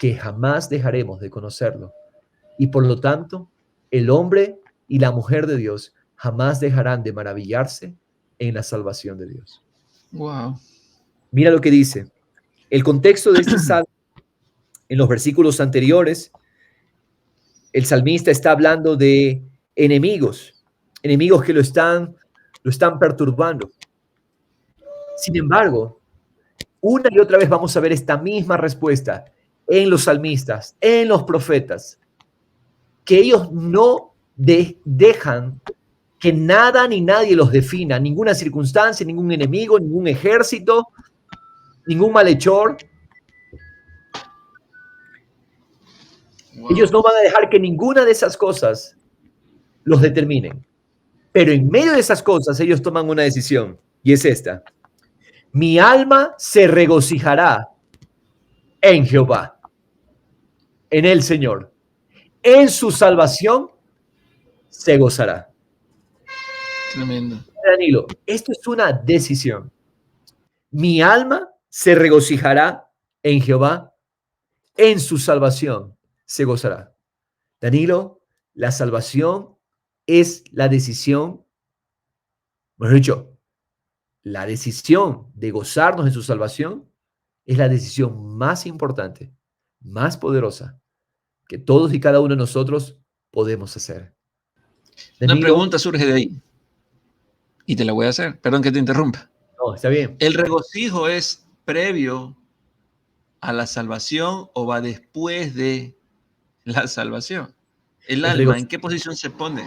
[SPEAKER 2] que jamás dejaremos de conocerlo. Y por lo tanto, el hombre y la mujer de Dios jamás dejarán de maravillarse en la salvación de Dios.
[SPEAKER 1] Wow.
[SPEAKER 2] Mira lo que dice. El contexto de este salmo, en los versículos anteriores, el salmista está hablando de enemigos que lo están perturbando. Sin embargo, una y otra vez vamos a ver esta misma respuesta en los salmistas, en los profetas, que ellos no dejan que nada ni nadie los defina, ninguna circunstancia, ningún enemigo, ningún ejército, ningún malhechor.
[SPEAKER 1] Wow.
[SPEAKER 2] Ellos no van a dejar que ninguna de esas cosas los determinen. Pero en medio de esas cosas ellos toman una decisión y es esta. Mi alma se regocijará en Jehová, en el Señor. En su salvación se gozará.
[SPEAKER 1] Tremendo.
[SPEAKER 2] Danilo, esto es una decisión. Mi alma se regocijará en Jehová, en su salvación se gozará. Danilo, la salvación es la decisión, mejor dicho, la decisión de gozarnos en su salvación es la decisión más importante, más poderosa que todos y cada uno de nosotros podemos hacer.
[SPEAKER 1] Una
[SPEAKER 2] Danilo,
[SPEAKER 1] pregunta surge de ahí y te la voy a hacer. Perdón que te interrumpa.
[SPEAKER 2] no, está bien.
[SPEAKER 1] ¿El regocijo es previo a la salvación o va después de la salvación? ¿El alma en qué posición se pone?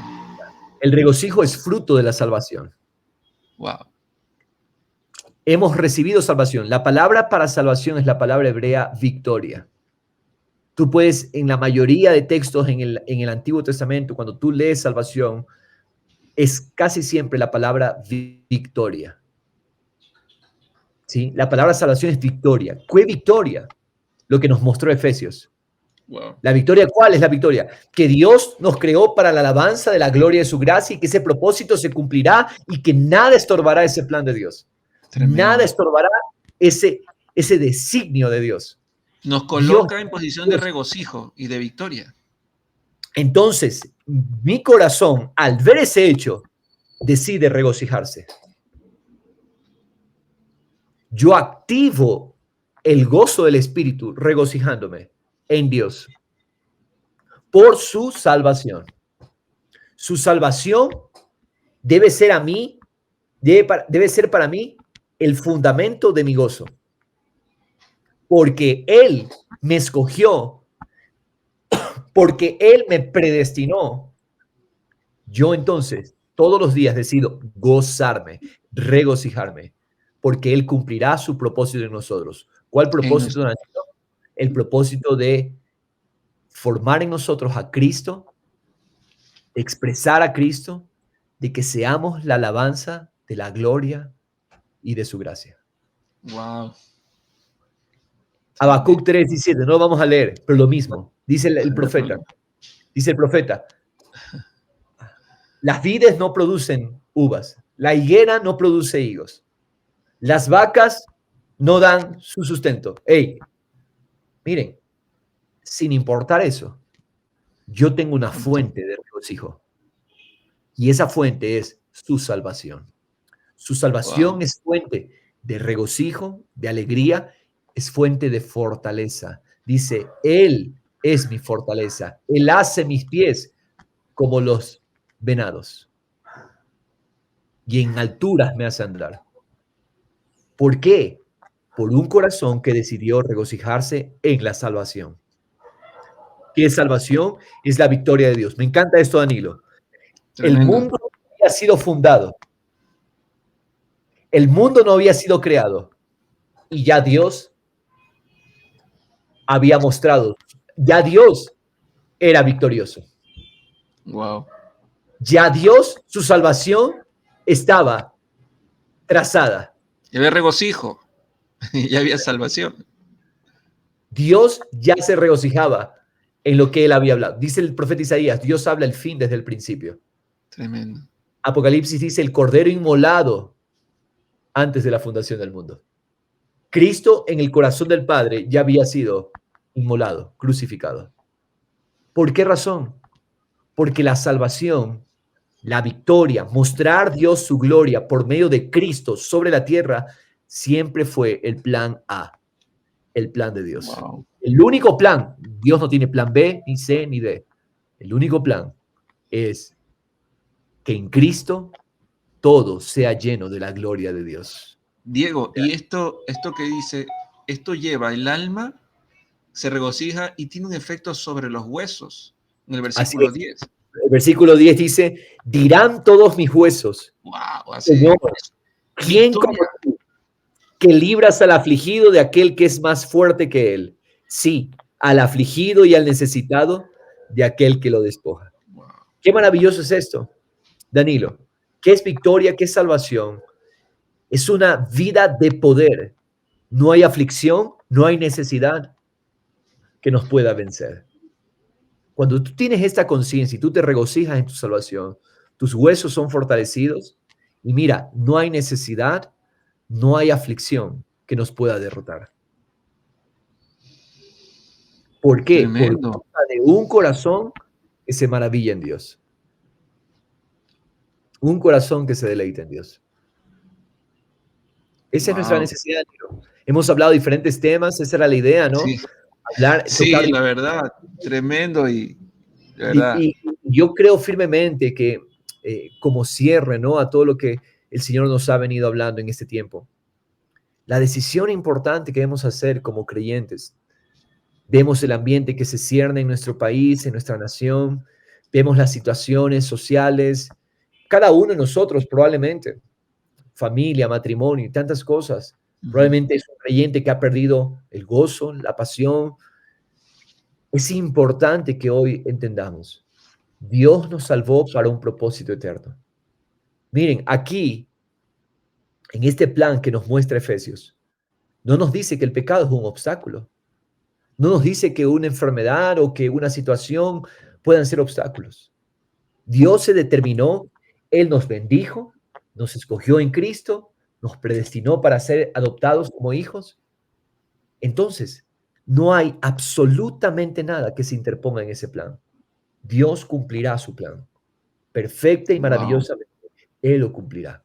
[SPEAKER 2] El regocijo es fruto de la salvación.
[SPEAKER 1] Wow.
[SPEAKER 2] Hemos recibido salvación. La palabra para salvación es la palabra hebrea victoria. Tú puedes, en la mayoría de textos en el Antiguo Testamento, cuando tú lees salvación, es casi siempre la palabra victoria. ¿Sí? La palabra salvación es victoria. ¿Qué victoria? Lo que nos mostró Efesios.
[SPEAKER 1] Wow.
[SPEAKER 2] ¿La victoria cuál es la victoria? Que Dios nos creó para la alabanza de la gloria de su gracia y que ese propósito se cumplirá y que nada estorbará ese plan de Dios.
[SPEAKER 1] Tremendo.
[SPEAKER 2] Nada estorbará ese designio de Dios.
[SPEAKER 1] Nos coloca
[SPEAKER 2] Dios,
[SPEAKER 1] en posición de regocijo y de victoria.
[SPEAKER 2] Entonces, mi corazón, al ver ese hecho, decide regocijarse. Yo activo el gozo del Espíritu regocijándome en Dios por su salvación. Su salvación debe ser a mí, debe ser para mí el fundamento de mi gozo. Porque Él me escogió, porque Él me predestinó. Yo entonces todos los días decido gozarme, regocijarme, porque Él cumplirá su propósito en nosotros. ¿Cuál propósito? El propósito de formar en nosotros a Cristo, expresar a Cristo, de que seamos la alabanza de la gloria y de su gracia.
[SPEAKER 1] Wow.
[SPEAKER 2] Habacuc 3:17, no lo vamos a leer, pero lo mismo. Dice el profeta. Dice el profeta, las vides no producen uvas, la higuera no produce higos, las vacas no dan su sustento. Hey, miren, sin importar eso, yo tengo una fuente de regocijo. Y esa fuente es su salvación. Su salvación
[SPEAKER 1] Wow.
[SPEAKER 2] es fuente de regocijo, de alegría, es fuente de fortaleza. Dice, Él es mi fortaleza. Él hace mis pies como los venados. Y en alturas me hace andar. ¿Por qué? Por un corazón que decidió regocijarse en la salvación. ¿Qué es salvación? Es la victoria de Dios. Me encanta esto, Danilo. El
[SPEAKER 1] Tremendo.
[SPEAKER 2] mundo no había sido fundado. El mundo no había sido creado. Y ya Dios había mostrado. Ya Dios era victorioso.
[SPEAKER 1] Wow.
[SPEAKER 2] Ya Dios, su salvación estaba trazada.
[SPEAKER 1] Y había regocijo. Y había salvación.
[SPEAKER 2] Dios ya se regocijaba en lo que él había hablado. Dice el profeta Isaías, Dios habla el fin desde el principio.
[SPEAKER 1] Tremendo.
[SPEAKER 2] Apocalipsis dice el cordero inmolado antes de la fundación del mundo. Cristo en el corazón del Padre ya había sido inmolado, crucificado. ¿Por qué razón? Porque la salvación, la victoria, mostrar Dios su gloria por medio de Cristo sobre la tierra, siempre fue el plan A, el plan de Dios.
[SPEAKER 1] Wow.
[SPEAKER 2] El único plan, Dios no tiene plan B, ni C, ni D. El único plan es que en Cristo todo sea lleno de la gloria de Dios.
[SPEAKER 1] Diego, y esto que dice, esto lleva el alma, se regocija y tiene un efecto sobre los huesos, en el versículo 10.
[SPEAKER 2] El versículo 10 dice, dirán todos mis huesos,
[SPEAKER 1] Wow, así.
[SPEAKER 2] Señor, ¿quién como tú, que libras al afligido de aquel que es más fuerte que él? Sí, al afligido y al necesitado de aquel que lo despoja.
[SPEAKER 1] Wow.
[SPEAKER 2] Qué maravilloso es esto, Danilo. ¿Qué es victoria? ¿Qué es salvación? Es una vida de poder. No hay aflicción, no hay necesidad que nos pueda vencer. Cuando tú tienes esta conciencia y tú te regocijas en tu salvación, tus huesos son fortalecidos y mira, no hay necesidad, no hay aflicción que nos pueda derrotar. ¿Por qué?
[SPEAKER 1] Tremendo.
[SPEAKER 2] Por causa de un corazón que se maravilla en Dios. Un corazón que se deleita en Dios. Esa es nuestra necesidad. Hemos hablado de diferentes temas, esa era la idea, ¿no?
[SPEAKER 1] Sí,
[SPEAKER 2] Tocar
[SPEAKER 1] la verdad, tremendo y de verdad.
[SPEAKER 2] Y yo creo firmemente que como cierre, ¿no? A todo lo que el Señor nos ha venido hablando en este tiempo, la decisión importante que debemos hacer como creyentes, vemos el ambiente que se cierne en nuestro país, en nuestra nación, vemos las situaciones sociales, cada uno de nosotros probablemente, familia, matrimonio y tantas cosas, probablemente es un creyente que ha perdido el gozo, la pasión. Es importante que hoy entendamos, Dios nos salvó para un propósito eterno. Miren, aquí, en este plan que nos muestra Efesios, no nos dice que el pecado es un obstáculo. No nos dice que una enfermedad o que una situación puedan ser obstáculos. Dios se determinó, Él nos bendijo, nos escogió en Cristo, nos predestinó para ser adoptados como hijos. Entonces, no hay absolutamente nada que se interponga en ese plan. Dios cumplirá su plan. Perfecta y maravillosamente. Él lo cumplirá.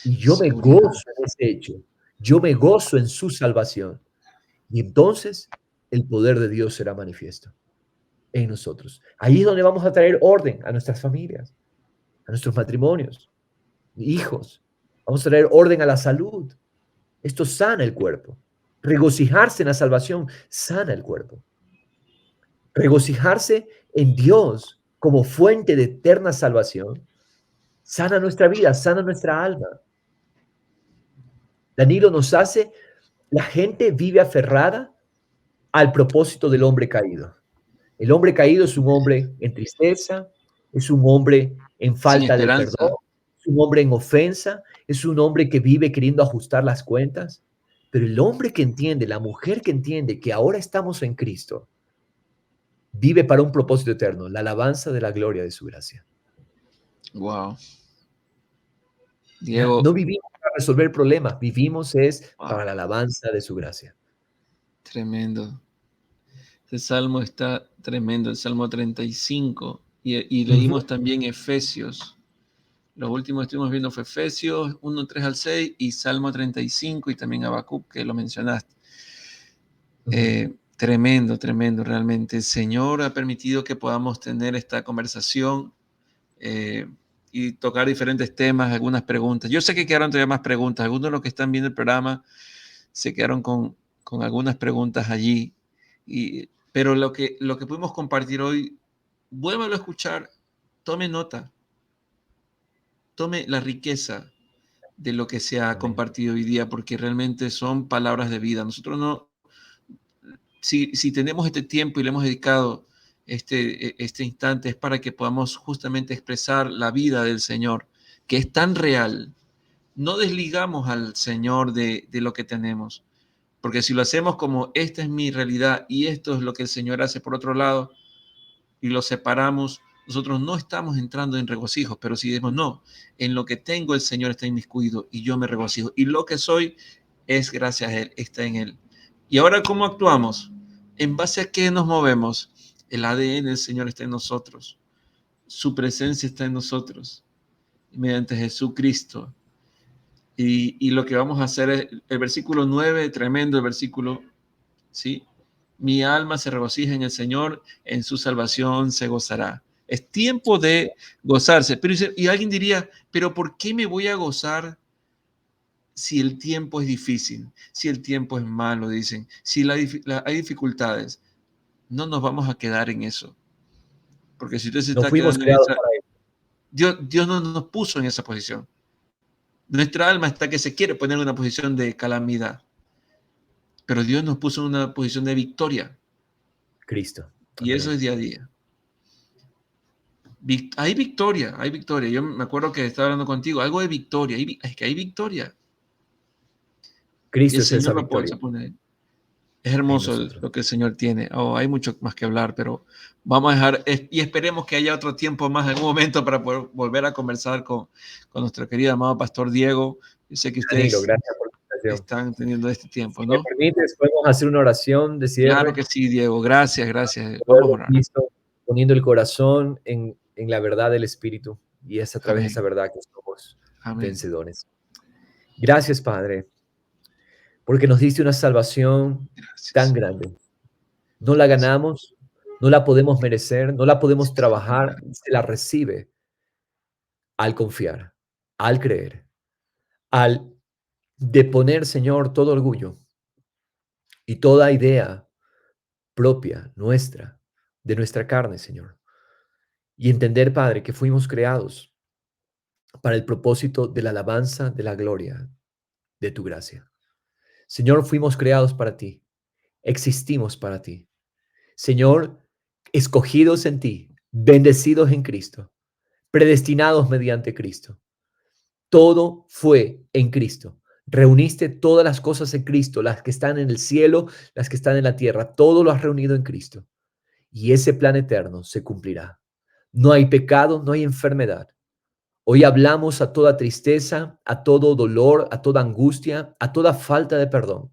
[SPEAKER 2] Y yo me gozo en ese hecho. Yo me gozo en su salvación. Y entonces el poder de Dios será manifiesto en nosotros. Ahí es donde vamos a traer orden a nuestras familias, a nuestros matrimonios, hijos. Vamos a traer orden a la salud. Esto sana el cuerpo. Regocijarse en la salvación sana el cuerpo. Regocijarse en Dios como fuente de eterna salvación sana nuestra vida, sana nuestra alma. Danilo nos hace, la gente vive aferrada al propósito del hombre caído. El hombre caído es un hombre en tristeza, es un hombre en
[SPEAKER 1] sin
[SPEAKER 2] falta de perdón,
[SPEAKER 1] esperanza.
[SPEAKER 2] es un hombre en ofensa, es un hombre que vive queriendo ajustar las cuentas. Pero el hombre que entiende, la mujer que entiende que ahora estamos en Cristo, vive para un propósito eterno, la alabanza de la gloria de su gracia.
[SPEAKER 1] Wow.
[SPEAKER 2] Ya, no
[SPEAKER 1] Diego,
[SPEAKER 2] vivimos para resolver problemas, vivimos es
[SPEAKER 1] wow,
[SPEAKER 2] para la alabanza de su gracia.
[SPEAKER 1] tremendo. Este salmo está tremendo, el Salmo 35. Y
[SPEAKER 2] Ujú,
[SPEAKER 1] leímos también Efesios. Los últimos que estuvimos viendo fue Efesios 1, 3 al 6 y Salmo 35 y también Habacuc, que lo mencionaste.
[SPEAKER 2] ujú.
[SPEAKER 1] Tremendo, tremendo, realmente. El Señor ha permitido que podamos tener esta conversación eh, y tocar diferentes temas, algunas preguntas. Yo sé que quedaron todavía más preguntas. Algunos de los que están viendo el programa se quedaron con algunas preguntas allí. Pero lo que pudimos compartir hoy, vuélvalo a escuchar, tome nota, tome la riqueza de lo que se ha
[SPEAKER 2] Amén.
[SPEAKER 1] compartido hoy día, porque realmente son palabras de vida. Nosotros no, si tenemos este tiempo y le hemos dedicado este instante, es para que podamos justamente expresar la vida del Señor, que es tan real. No desligamos al Señor de lo que tenemos, porque si lo hacemos como esta es mi realidad y esto es lo que el Señor hace por otro lado y lo separamos, nosotros no estamos entrando en regocijo, pero si decimos no, en lo que tengo el Señor está inmiscuido y yo me regocijo y lo que soy es gracias a Él, está en Él. Y ahora, ¿cómo actuamos? ¿En base a qué nos movemos? El ADN del Señor está en nosotros, su presencia está en nosotros, mediante Jesucristo. Y lo que vamos a hacer es el versículo 9, tremendo el versículo, ¿sí? Mi alma se regocija en el Señor, en su salvación se gozará. Es tiempo de gozarse. Pero, y alguien diría, pero ¿por qué me voy a gozar si el tiempo es difícil? Si el tiempo es malo, dicen. Si hay dificultades. No nos vamos a quedar en eso. Porque si usted se
[SPEAKER 2] No
[SPEAKER 1] está
[SPEAKER 2] fuimos
[SPEAKER 1] quedando en
[SPEAKER 2] creados
[SPEAKER 1] esa,
[SPEAKER 2] para eso.
[SPEAKER 1] Dios no nos puso en esa posición. Nuestra alma está que se quiere poner en una posición de calamidad. Pero Dios nos puso en una posición de victoria.
[SPEAKER 2] Cristo.
[SPEAKER 1] Y eso
[SPEAKER 2] Amén.
[SPEAKER 1] es día a día. Hay victoria, hay victoria. Yo me acuerdo que estaba hablando contigo, algo de victoria, es que hay victoria. Y el
[SPEAKER 2] Cristo es esa
[SPEAKER 1] Señor lo
[SPEAKER 2] victoria
[SPEAKER 1] se pone. Es
[SPEAKER 2] en
[SPEAKER 1] hermoso
[SPEAKER 2] nosotros.
[SPEAKER 1] lo que el Señor tiene. Oh, hay mucho más que hablar, pero vamos a dejar, y esperemos que haya otro tiempo más, en un momento, para poder volver a conversar con nuestro querido amado Pastor Diego. Yo sé que
[SPEAKER 2] Danilo,
[SPEAKER 1] ustedes
[SPEAKER 2] gracias por la invitación.
[SPEAKER 1] están teniendo este tiempo,
[SPEAKER 2] Si me
[SPEAKER 1] ¿no?
[SPEAKER 2] permites, podemos hacer una oración de
[SPEAKER 1] Claro
[SPEAKER 2] cierre.
[SPEAKER 1] que sí, Diego. Gracias, gracias. Vamos a
[SPEAKER 2] Poderlo
[SPEAKER 1] orar.
[SPEAKER 2] Cristo, poniendo el corazón en la verdad del Espíritu, y es a través de esa
[SPEAKER 1] Amén.
[SPEAKER 2] verdad que somos
[SPEAKER 1] Amén.
[SPEAKER 2] vencedores. Gracias, Padre, porque nos diste una salvación tan
[SPEAKER 1] Gracias.
[SPEAKER 2] grande. No la ganamos, no la podemos merecer, no la podemos trabajar, se la recibe al confiar, al creer, al deponer, Señor, todo orgullo y toda idea propia nuestra, de nuestra carne, Señor. Y entender, Padre, que fuimos creados para el propósito de la alabanza de la gloria de tu gracia. Señor, fuimos creados para ti, existimos para ti. Señor, escogidos en ti, bendecidos en Cristo, predestinados mediante Cristo. Todo fue en Cristo. Reuniste todas las cosas en Cristo, las que están en el cielo, las que están en la tierra, todo lo has reunido en Cristo. Y ese plan eterno se cumplirá. No hay pecado, no hay enfermedad. Hoy hablamos a toda tristeza, a todo dolor, a toda angustia, a toda falta de perdón.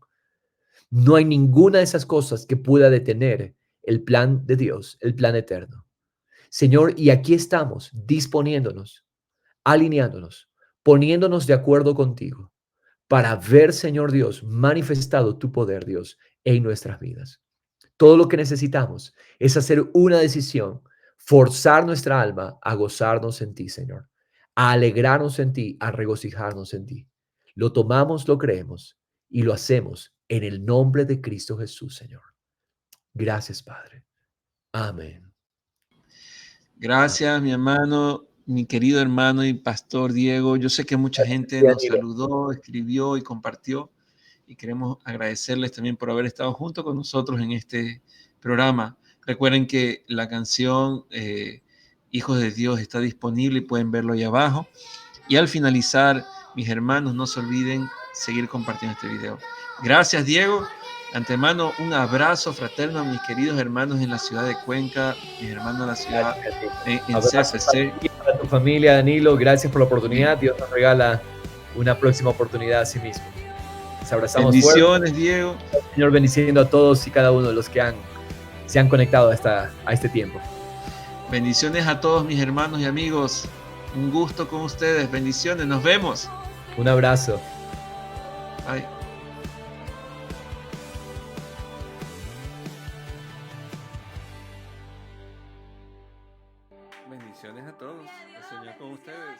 [SPEAKER 2] No hay ninguna de esas cosas que pueda detener el plan de Dios, el plan eterno. Señor, y aquí estamos disponiéndonos, alineándonos, poniéndonos de acuerdo contigo para ver, Señor Dios, manifestado tu poder, Dios, en nuestras vidas. Todo lo que necesitamos es hacer una decisión, forzar nuestra alma a gozarnos en ti, Señor, a alegrarnos en ti, a regocijarnos en ti. Lo tomamos, lo creemos y lo hacemos en el nombre de Cristo Jesús, Señor. Gracias, Padre. Amén. Amén.
[SPEAKER 1] Gracias, mi hermano, mi querido hermano y pastor Diego. Yo sé que mucha gente
[SPEAKER 2] Sí,
[SPEAKER 1] nos
[SPEAKER 2] Danilo.
[SPEAKER 1] saludó, escribió y compartió y queremos agradecerles también por haber estado junto con nosotros en este programa. Recuerden que la canción Hijos de Dios está disponible y pueden verlo ahí abajo. Y al finalizar, mis hermanos, no se olviden seguir compartiendo este video. Gracias, Diego. De antemano, un abrazo fraterno a mis queridos hermanos en la ciudad de Cuenca, mis hermanos en la ciudad
[SPEAKER 2] Gracias a ti.
[SPEAKER 1] en
[SPEAKER 2] Abrazo para
[SPEAKER 1] CFC.
[SPEAKER 2] ti y para tu familia, Danilo. Gracias por la oportunidad. Dios nos regala una próxima oportunidad a sí mismo. Nos abrazamos fuerte.
[SPEAKER 1] Bendiciones, Diego.
[SPEAKER 2] Señor, bendiciendo a todos y cada uno de los que se han conectado a este tiempo.
[SPEAKER 1] Bendiciones a todos mis hermanos y amigos. Un gusto con ustedes. Bendiciones. Nos vemos.
[SPEAKER 2] Un abrazo.
[SPEAKER 1] Bye. Bendiciones a todos. El Señor con ustedes.